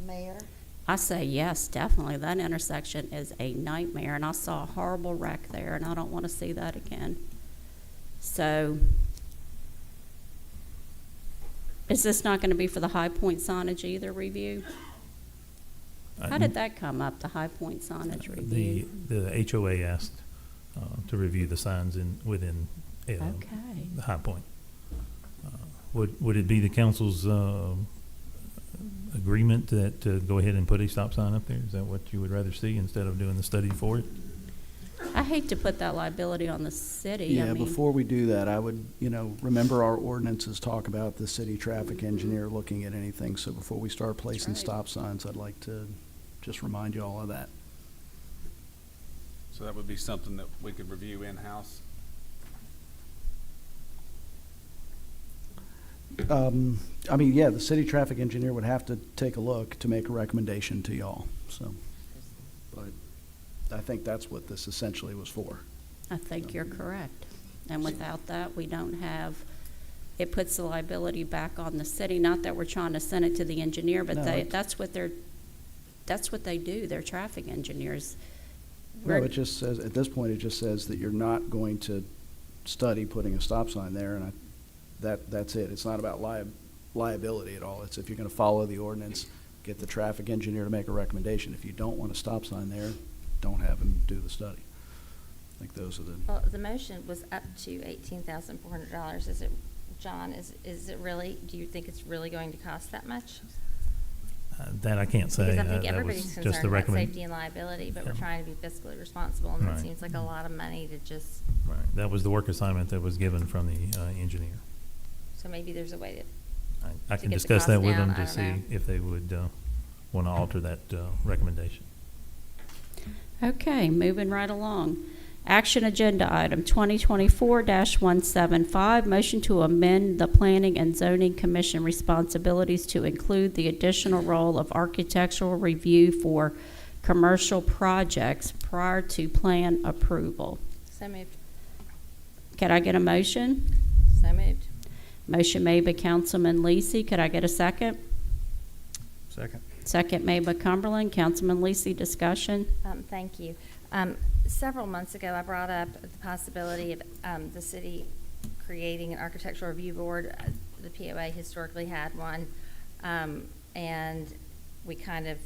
Mayor. I say yes, definitely. That intersection is a nightmare, and I saw a horrible wreck there, and I don't want to see that again. So, is this not going to be for the High Point signage either review? How did that come up, the High Point signage review? The HOA asked to review the signs within Okay. the High Point. Would it be the council's agreement that to go ahead and put a stop sign up there? Is that what you would rather see instead of doing the study for it? I hate to put that liability on the city. I Yeah, mean, before we do that, I would, remember our ordinances talk about the city traffic engineer looking at anything. So before we start placing right. stop signs, I'd like to just remind you all of that. So that would be something that we could review in-house? Yeah, the city traffic engineer would have to take a look to make a recommendation to y'all, so. But I think that's what this essentially was for. I think you're correct. And without that, we don't have, it puts the liability back on the city. Not that we're trying to send it to the engineer, but No, that's what they do. They're traffic engineers. No, it just says, at this point, it just says that you're not going to study putting a stop sign there, and that's it. It's not about liability at all. It's if you're gonna follow the ordinance, get the traffic engineer to make a recommendation. If you don't want a stop sign there, don't have him do the study. I think those are the. Well, the motion was up to $18,400. Is it, John, is it really, do you think it's really going to cost that much? That I can't say. Because I think That everybody's was just concerned the about recommend. safety and liability, but we're Yeah. trying to be fiscally responsible, and Right. it seems like a lot of money to just, Right. That was the work assignment that was given from the engineer. so maybe there's a way to, I To can get the discuss cost that with down, them I to don't see know. if they would want to alter that recommendation. Okay, moving right along. Action agenda item 2024-175, motion to amend the Planning and Zoning Commission responsibilities to include the additional role of architectural review for commercial projects prior to plan approval. so moved, Could I get a motion? so moved. Motion made by Councilman Lisi. Could I get a second? Second. Second made by Cumberland. Councilman Lisi, discussion. Thank you. Several months ago, I brought up the possibility of the city creating an architectural review board. The POA historically had one, and we kind of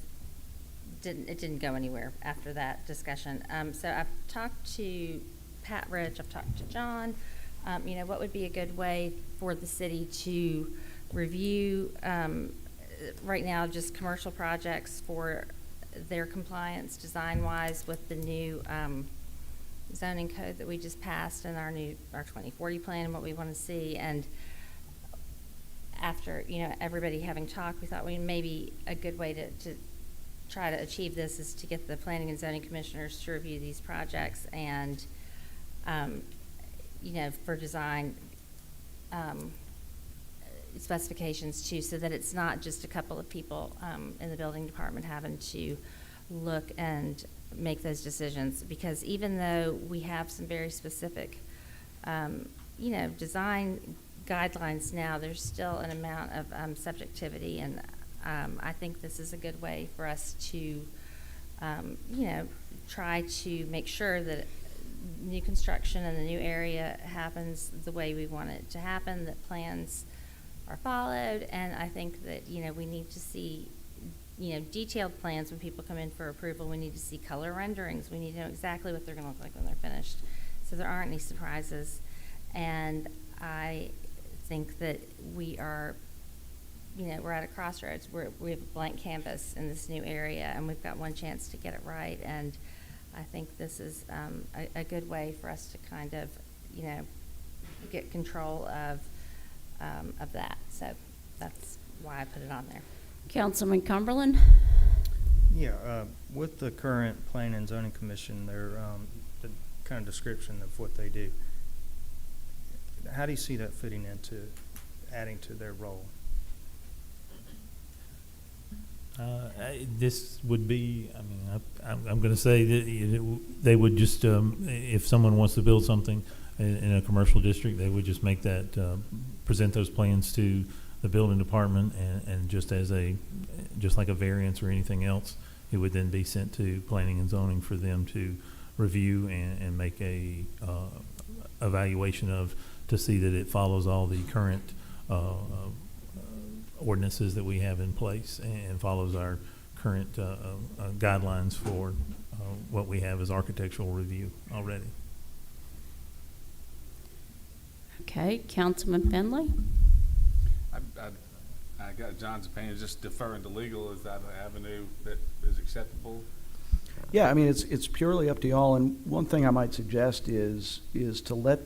it didn't go anywhere after that discussion. So I've talked to Pat Rich, I've talked to John. What would be a good way for the city to review right now, just commercial projects for their compliance design-wise with the new zoning code that we just passed and our 2040 plan and what we want to see. And after, everybody having talked, we thought maybe a good way to try to achieve this is to get the planning and zoning commissioners to review these projects and, for design specifications too, so that it's not just a couple of people in the building department having to look and make those decisions. Because even though we have some very specific, design guidelines now, there's still an amount of subjectivity, and I think this is a good way for us to, try to make sure that new construction in the new area happens the way we want it to happen, that plans are followed, and I think that, we need to see, detailed plans when people come in for approval. We need to see color renderings. We need to know exactly what they're gonna look like when they're finished, so there aren't any surprises. And I think that we are, we're at a crossroads. We have a blank canvas in this new area, and we've got one chance to get it right, and I think this is a good way for us to kind of, get control of that. So that's why I put it on there. Councilman Cumberland? Yeah, with the current Planning and Zoning Commission, their the kind of description of what they do, how do you see that fitting into adding to their role? This would be, I'm going to say that they would just, if someone wants to build something in a commercial district, they would just make that, present those plans to the building department, and just like a variance or anything else, it would then be sent to planning and zoning for them to review and make a evaluation of, to see that it follows all the current ordinances that we have in place and follows our current guidelines for what we have as architectural review already. Okay, Councilman Finley? I got John's opinion, just deferring to legal, is that an avenue that is acceptable? Yeah, it's purely up to y'all, and one thing I might suggest is to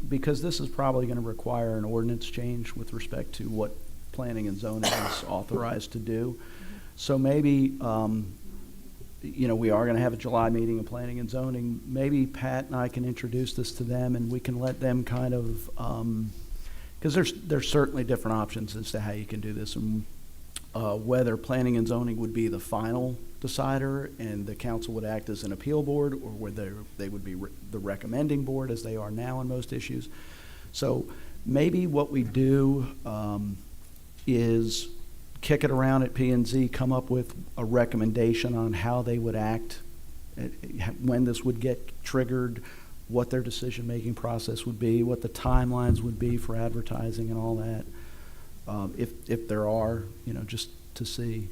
because this is probably gonna require an ordinance change with respect to what planning and zoning is authorized to do. So maybe, we are gonna have a July meeting of planning and zoning. Maybe Pat and I can introduce this to them, and we can let them kind of, because there's certainly different options as to how you can do this, and whether planning and zoning would be the final decider and the council would act as an appeal board, or whether they would be the recommending board as they are now on most issues. So maybe what we do is kick it around at P&Z, come up with a recommendation on how they would act, when this would get triggered, what their decision-making process would be, what the timelines would be for advertising and all that. If there are, just to see.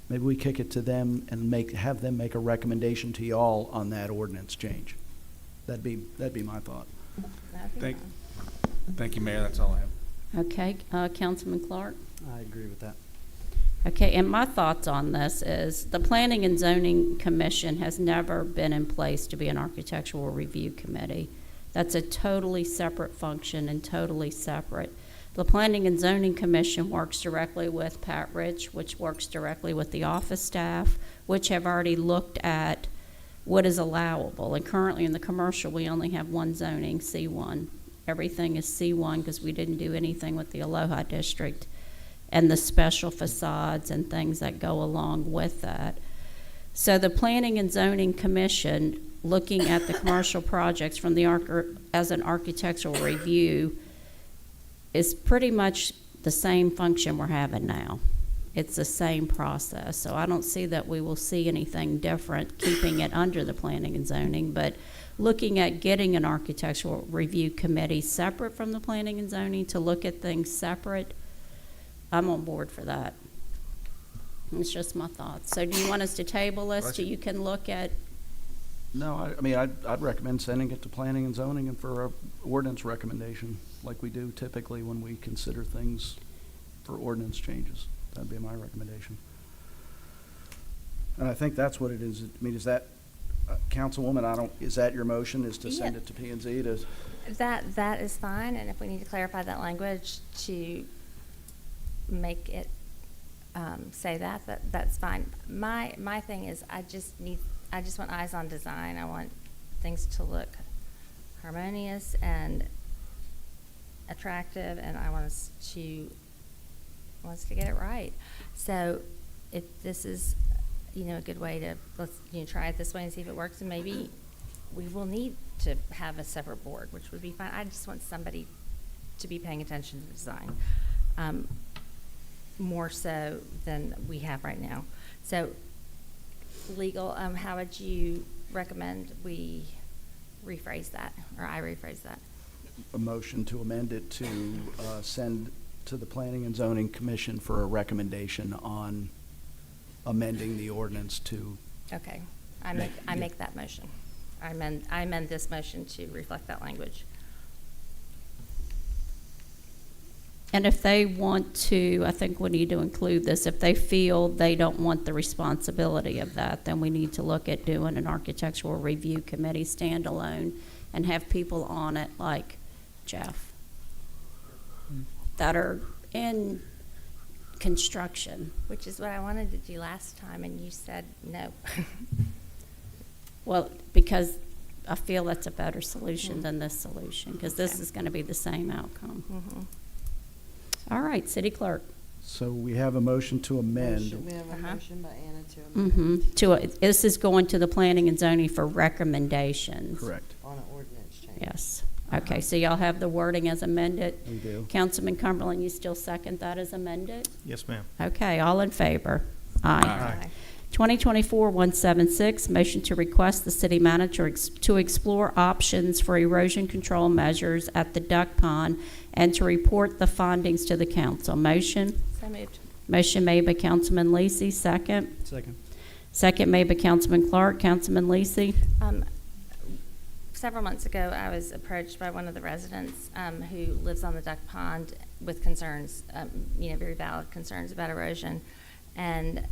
Maybe we kick it to them and have them make a recommendation to y'all on that ordinance change. That'd be my thought. Thank you, Mayor. That's all I have. Okay, Councilman Clark? I agree with that. Okay, and my thoughts on this is the Planning and Zoning Commission has never been in place to be an architectural review committee. That's a totally separate function and totally separate. The Planning and Zoning Commission works directly with Pat Rich, which works directly with the office staff, which have already looked at what is allowable. And currently in the commercial, we only have one zoning, C1. Everything is C1 because we didn't do anything with the Aloha District and the special facades and things that go along with that. So the Planning and Zoning Commission, looking at the commercial projects from the as an architectural review, is pretty much the same function we're having now. It's the same process. So I don't see that we will see anything different keeping it under the Planning and Zoning, but looking at getting an architectural review committee separate from the Planning and Zoning to look at things separate, I'm on board for that. It's just my thoughts. So do you want us to table this so you can look at? No, I'd recommend sending it to planning and zoning and for a ordinance recommendation, like we do typically when we consider things for ordinance changes. That'd be my recommendation. And I think that's what it is. I mean, is that, Councilwoman, is that your motion, is to send Yeah. it to P and Z to? That is fine, and if we need to clarify that language to make it say that's fine. My thing is, I just want eyes on design. I want things to look harmonious and attractive, and I want us to get it right. So if this is, a good way to, let's, try it this way and see if it works, and maybe we will need to have a separate board, which would be fine. I just want somebody to be paying attention to design, more so than we have right now. So, legal, how would you recommend we rephrase that, or I rephrase that? A motion to amend it to send to the Planning and Zoning Commission for a recommendation on amending the ordinance to. Okay, I make that motion. I amend this motion to reflect that language. And if they want to, I think we need to include this, if they feel they don't want the responsibility of that, then we need to look at doing an architectural review committee standalone and have people on it like Jeff that are in construction. Which is what I wanted to do last time, and you said no. Well, because I feel that's a better solution than this solution, because this is going to be the same outcome. Mhm. All right, City Clerk. So we have a motion to amend. We have a Uh-huh. motion by Anna to amend This is going to the Planning and Zoning for recommendations. Correct. on an ordinance change. Yes. Okay, so y'all have the wording as amended. We do. Councilman Cumberland, you still second that as amended? Yes, ma'am. Okay, all in favor? Aye. 2024-176, motion to request the city manager to explore options for erosion control measures at the duck pond and to report the findings to the council. Motion? So moved. Motion made by Councilman Lisi, second. Second. Second made by Councilman Clark. Councilman Lisi? Several months ago, I was approached by one of the residents who lives on the duck pond with concerns, very valid concerns about erosion. And,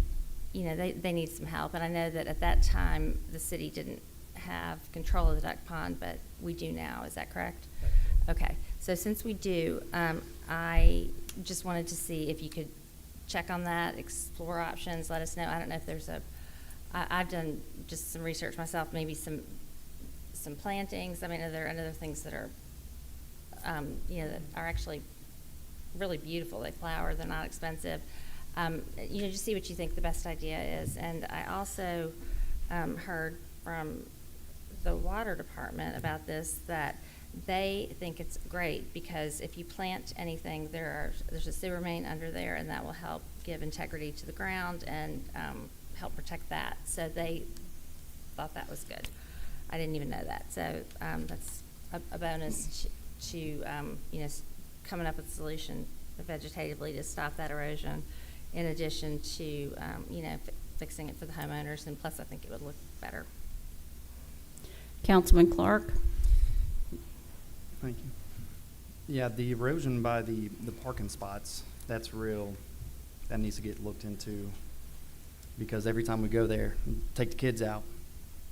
they need some help. And I know that at that time, the city didn't have control of the duck pond, but we do now. Is that correct? Okay. So since we do, I just wanted to see if you could check on that, explore options, let us know. I don't know if there's I've done just some research myself, maybe some plantings. I mean, are there other things that are, that are actually really beautiful? They flower, they're not expensive. Just see what you think the best idea is. And I also heard from the water department about this, that they think it's great because if you plant anything, there's a sewer main under there, and that will help give integrity to the ground and help protect that. So they thought that was good. I didn't even know that. So that's a bonus to coming up with a solution vegetatively to stop that erosion, in addition to fixing it for the homeowners, and plus I think it would look better. Councilman Clark? Thank you. Yeah, the erosion by the parking spots, that's real. That needs to get looked into, because every time we go there, take the kids out,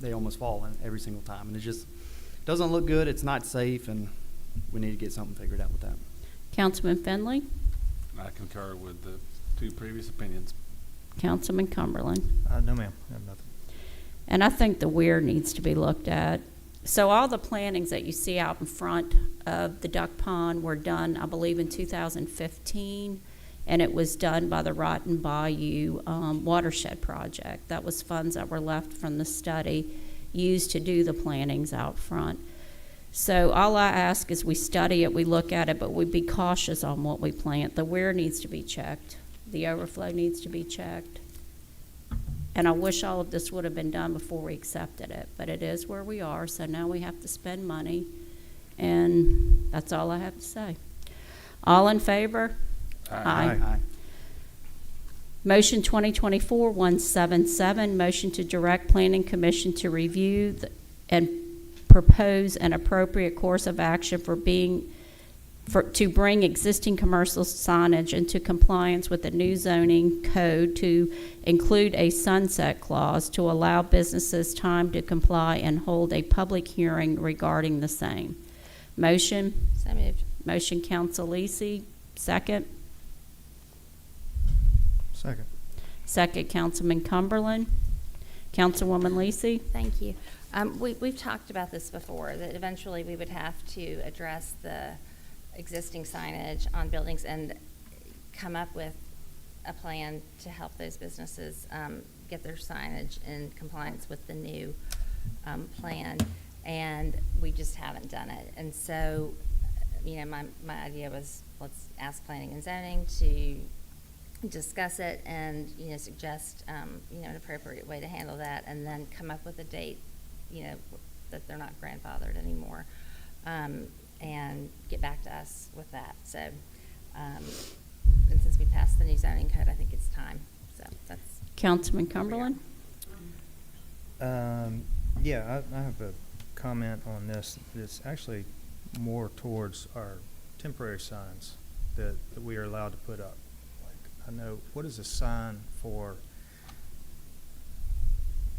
they almost fall in every single time. And it just doesn't look good. It's not safe, and we need to get something figured out with that. Councilman Finley? I concur with the two previous opinions. Councilman Cumberland? No, ma'am. I have nothing. And I think the weir needs to be looked at. So all the plantings that you see out in front of the duck pond were done, I believe, in 2015, and it was done by the Rotten Bayou Watershed Project. That was funds that were left from the study used to do the plantings out front. So all I ask is we study it, we look at it, but we be cautious on what we plant. The weir needs to be checked. The overflow needs to be checked. And I wish all of this would have been done before we accepted it, but it is where we are, so now we have to spend money, and that's all I have to say. All in favor? Aye. Motion 2024-177, motion to direct Planning Commission to review and propose an appropriate course of action for to bring existing commercial signage into compliance with the new zoning code to include a sunset clause to allow businesses time to comply and hold a public hearing regarding the same. Motion? So moved. Motion, Council Lisi. Second? Second. Second, Councilman Cumberland. Councilwoman Lisi? Thank you. We've talked about this before, that eventually we would have to address the existing signage on buildings and come up with a plan to help those businesses get their signage in compliance with the new plan, and we just haven't done it. And so, my idea was, let's ask planning and zoning to discuss it and, suggest, an appropriate way to handle that, and then come up with a date, that they're not grandfathered anymore, and get back to us with that. So, and since we passed the new zoning code, I think it's time. So that's. Councilman Cumberland? Yeah, I have a comment on this. It's actually more towards our temporary signs that we are allowed to put up. Like, I know, what is a sign for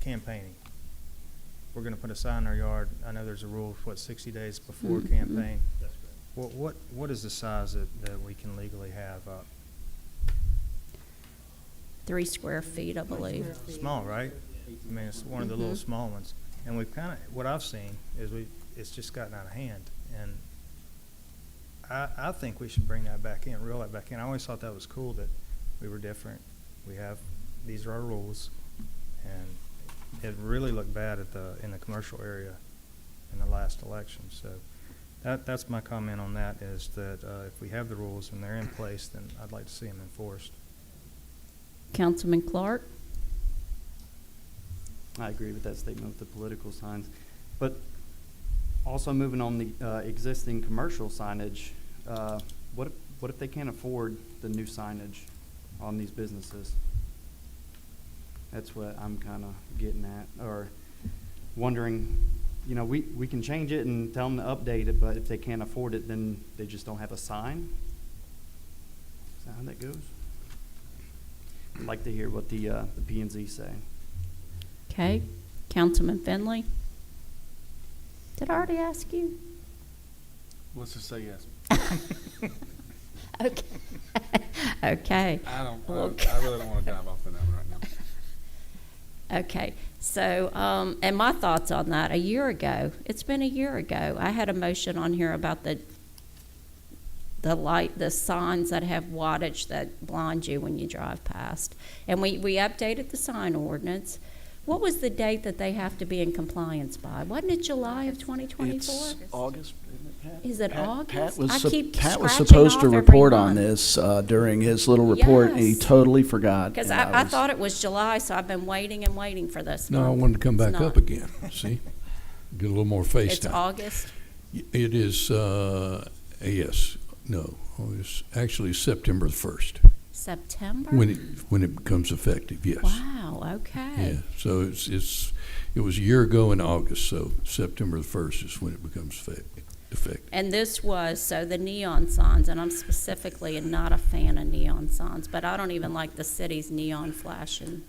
campaigning? We're going to put a sign in our yard. I know there's a rule, 60 days before Mhm. campaign? That's correct. What is the size that we can legally have up? 3 square feet, I believe. Small, right? I mean, it's one of the little small ones. And we've what I've seen is it's just gotten out of hand. And I think we should bring that back in, reel that back in. I always thought that was cool that we were different. These are our rules. And it really looked bad in the commercial area in the last election. So that's my comment on that, is that if we have the rules and they're in place, then I'd like to see them enforced. Councilman Clark? I agree with that statement with the political signs. But also moving on the existing commercial signage, what if they can't afford the new signage on these businesses? That's what I'm kind of getting at, or wondering, we can change it and tell them to update it, but if they can't afford it, then they just don't have a sign? Is that how that goes? I'd like to hear what the P&Z say. Okay. Councilman Finley? Did I already ask you? Let's just say yes. Okay. Okay. I Okay. really don't want to dive off in that one right now. Okay, so, and my thoughts on that, it's been a year ago, I had a motion on here about the signs that have wattage that blind you when you drive past. And we updated the sign ordinance. What was the date that they have to be in compliance by? Wasn't it July of 2024? It's August, isn't it, Pat? Is it August? Pat was scratching supposed off to every report on month. this during his little report, and he Yes. totally forgot. Because and I was- thought it was July, so I've been waiting and waiting for this No, I month. wanted to come It's back not. up again, see? Get a little more face It's time. August? It is, yes, no, it's actually September the 1st, September? when it becomes effective, yes. Wow, okay. Yeah, so it was a year ago in August, so September the 1st is when it becomes effective. And this was, so the neon signs, and I'm specifically not a fan of neon signs, but I don't even like the city's neon flashing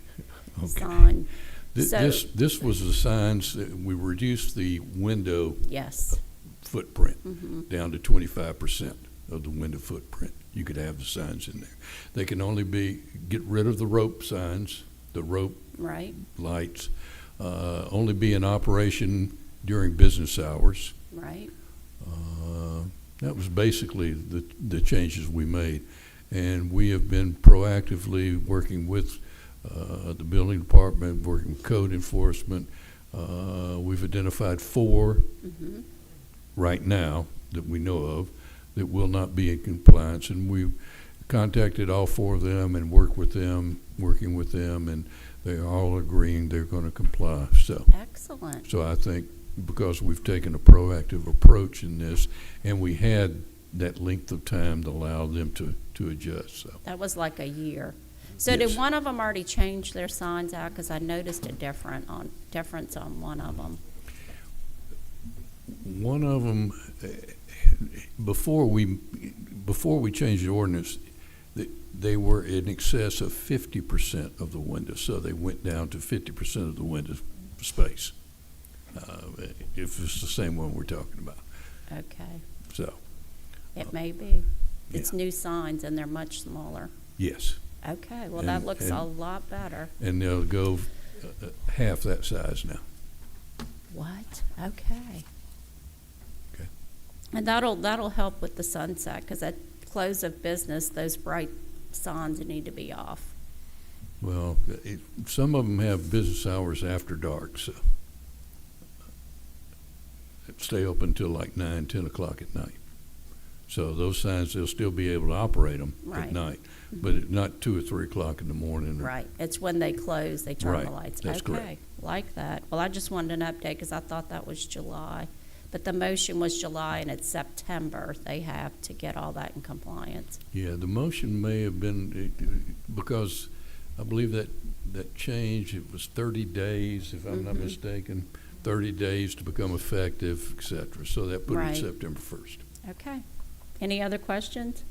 Okay. sign. So- This was the signs, that we reduced the window Yes. footprint Mhm. down to 25% of the window footprint. You could have the signs in there. They can only get rid of the rope signs, the rope Right, lights, only be in operation during business hours. right. That was basically the changes we made. And we have been proactively working with the building department, working with code enforcement. We've identified 4 Mhm. right now that we know of that will not be in compliance. And we've contacted all 4 of them and working with them, and they are all agreeing they're going to comply. So Excellent. I think because we've taken a proactive approach in this, and we had that length of time to allow them to adjust, so. That was like a year. So Yes. did one of them already change their signs out? Because I noticed a difference on one of them. One of them before we changed the ordinance, they were in excess of 50% of the windows, so they went down to 50% of the window space. If it's the same one we're talking about, Okay, so, it may be. It's yeah. new signs and they're much smaller. yes. Okay, well, that And- looks a lot better. And they'll go half that size now. What? Okay. Okay. And that'll help with the sunset, because at close of business, those bright signs need to be off. Well, some of them have business hours after dark, so stay open till like 9, 10 o'clock at night. So those signs, they'll still be able to operate them Right. at night, but not 2 or 3 o'clock in the morning. or- Right, it's when they close, they turn the Right, lights. that's correct. Okay, like that. Well, I just wanted an update, because I thought that was July. But the motion was July, and it's September they have to get all that in compliance. Yeah, the motion may have been, because I believe that change, it was 30 days, if I'm not Mhm. mistaken, 30 days to become effective, et cetera. So that put Right. it September 1st. Okay. Any other questions?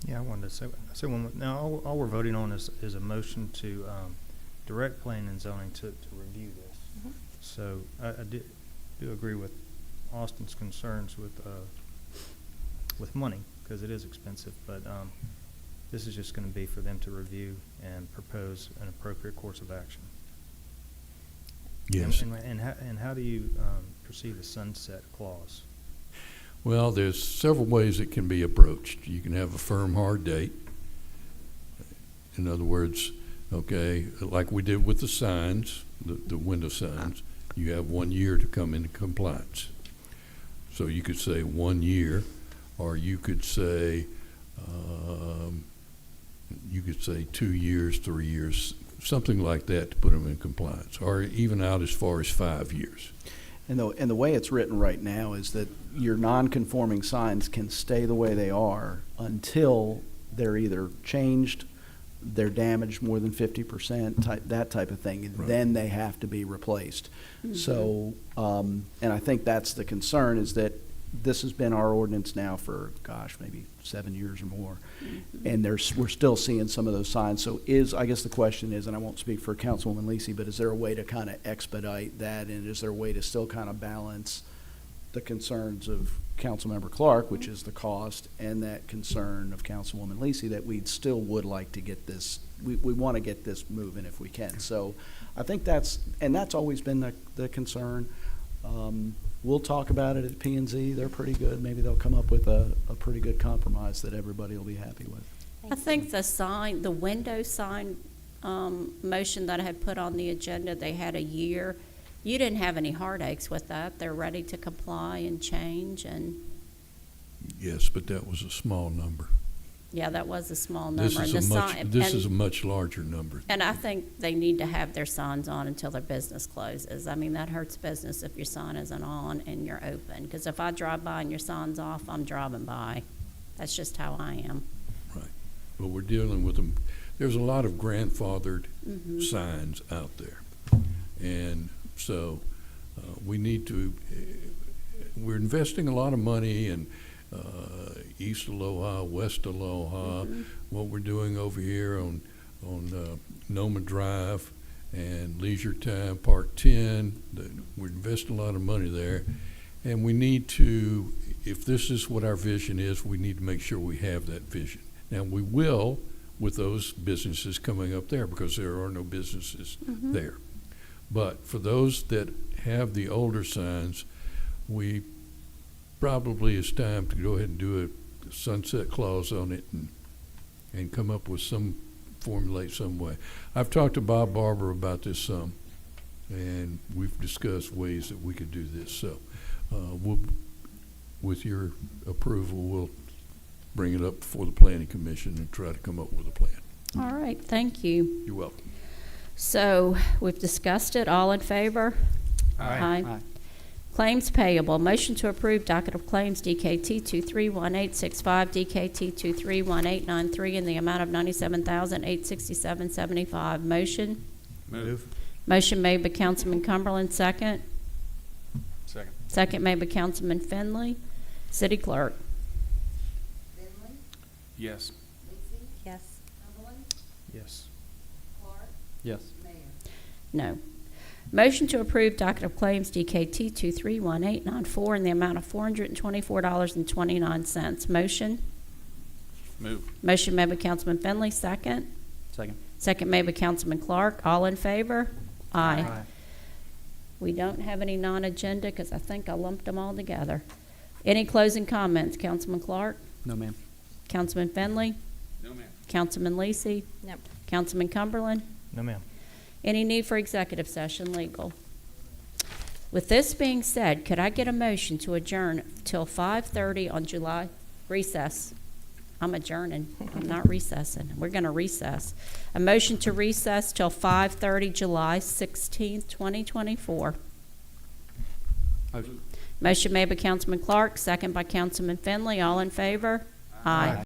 Yeah, I wanted to say one more. Now, all we're voting on is a motion to direct planning and zoning to review this. Mhm. So I do agree with Austin's concerns with money, because it is expensive, but this is just going to be for them to review and propose an appropriate course of action. Yes. And how do you perceive the sunset clause? Well, there's several ways it can be approached. You can have a firm, hard date. In other words, okay, like we did with the signs, the window signs, you have 1 year to come into compliance. So you could say 1 year, or you could say 2 years, 3 years, something like that to put them in compliance, or even out as far as 5 years. And the way it's written right now is that your non-conforming signs can stay the way they are until they're either changed, they're damaged more than 50%, that type of thing, and Right. then they have to be replaced. So, and I think that's the concern, is that this has been our ordinance now for, gosh, maybe 7 years or more. And we're still seeing some of those signs. So I guess the question is, and I won't speak for Councilwoman Lisi, but is there a way to kind of expedite that? And is there a way to still kind of balance the concerns of Councilmember Clark, which is the cost, and that concern of Councilwoman Lisi, that we still would like to get this, we want to get this moving if we can. So I think that's always been the concern. We'll talk about it at P&Z. They're pretty good. Maybe they'll come up with a pretty good compromise that everybody will be happy with. I think the window sign motion that I had put on the agenda, they had a year. You didn't have any heartaches with that. They're ready to comply and change, and, Yes, but that was a small number. yeah, that was a small This number. is And a the much, sign- this and- is a much larger number. And I think they need to have their signs on until their business closes. I mean, that hurts business if your sign isn't on and you're open. Because if I drive by and your sign's off, I'm driving by. That's just how I am. Right. But we're dealing with them. There's a lot of grandfathered Mhm. signs out there. And so we need to, we're investing a lot of money in East Aloha, West Aloha, what we're doing over here on Noma Drive and Leisure Time Park 10. We're investing a lot of money there. And we need to, if this is what our vision is, we need to make sure we have that vision. Now, we will with those businesses coming up there, because there are no businesses there. But for those that have the older signs, we probably it's time to go ahead and do a sunset clause on it and come up with formulate some way. I've talked to Bob Barber about this some, and we've discussed ways that we could do this. So with your approval, we'll bring it up before the Planning Commission and try to come up with a plan. All right, thank you. You're welcome. So we've discussed it. All in favor? Aye. Claims payable. Motion to approve docket of claims DKT 231865, DKT 231893 in the amount of $97,867.75. Motion? Move. Motion made by Councilman Cumberland, second. Second. Second made by Councilman Finley. City Clerk. Yes. Yes. Yes. Yes. No. Motion to approve docket of claims DKT 231894 in the amount of $424.29. Motion? Move. Motion made by Councilman Finley, second. Second. Second made by Councilman Clark. All in favor? Aye. We don't have any non-agenda because I think I lumped them all together. Any closing comments, Councilman Clark? No, ma'am. Councilman Finley? No, ma'am. Councilman Lisi? Nope. Councilman Cumberland? No, ma'am. Any need for executive session legal? With this being said, could I get a motion to adjourn till 5:30 on July recess? I'm adjourning. I'm not recessing. We're going to recess. A motion to recess till 5:30 July 16th, 2024. Motion. Motion made by Councilman Clark, second by Councilman Finley. All in favor? Aye.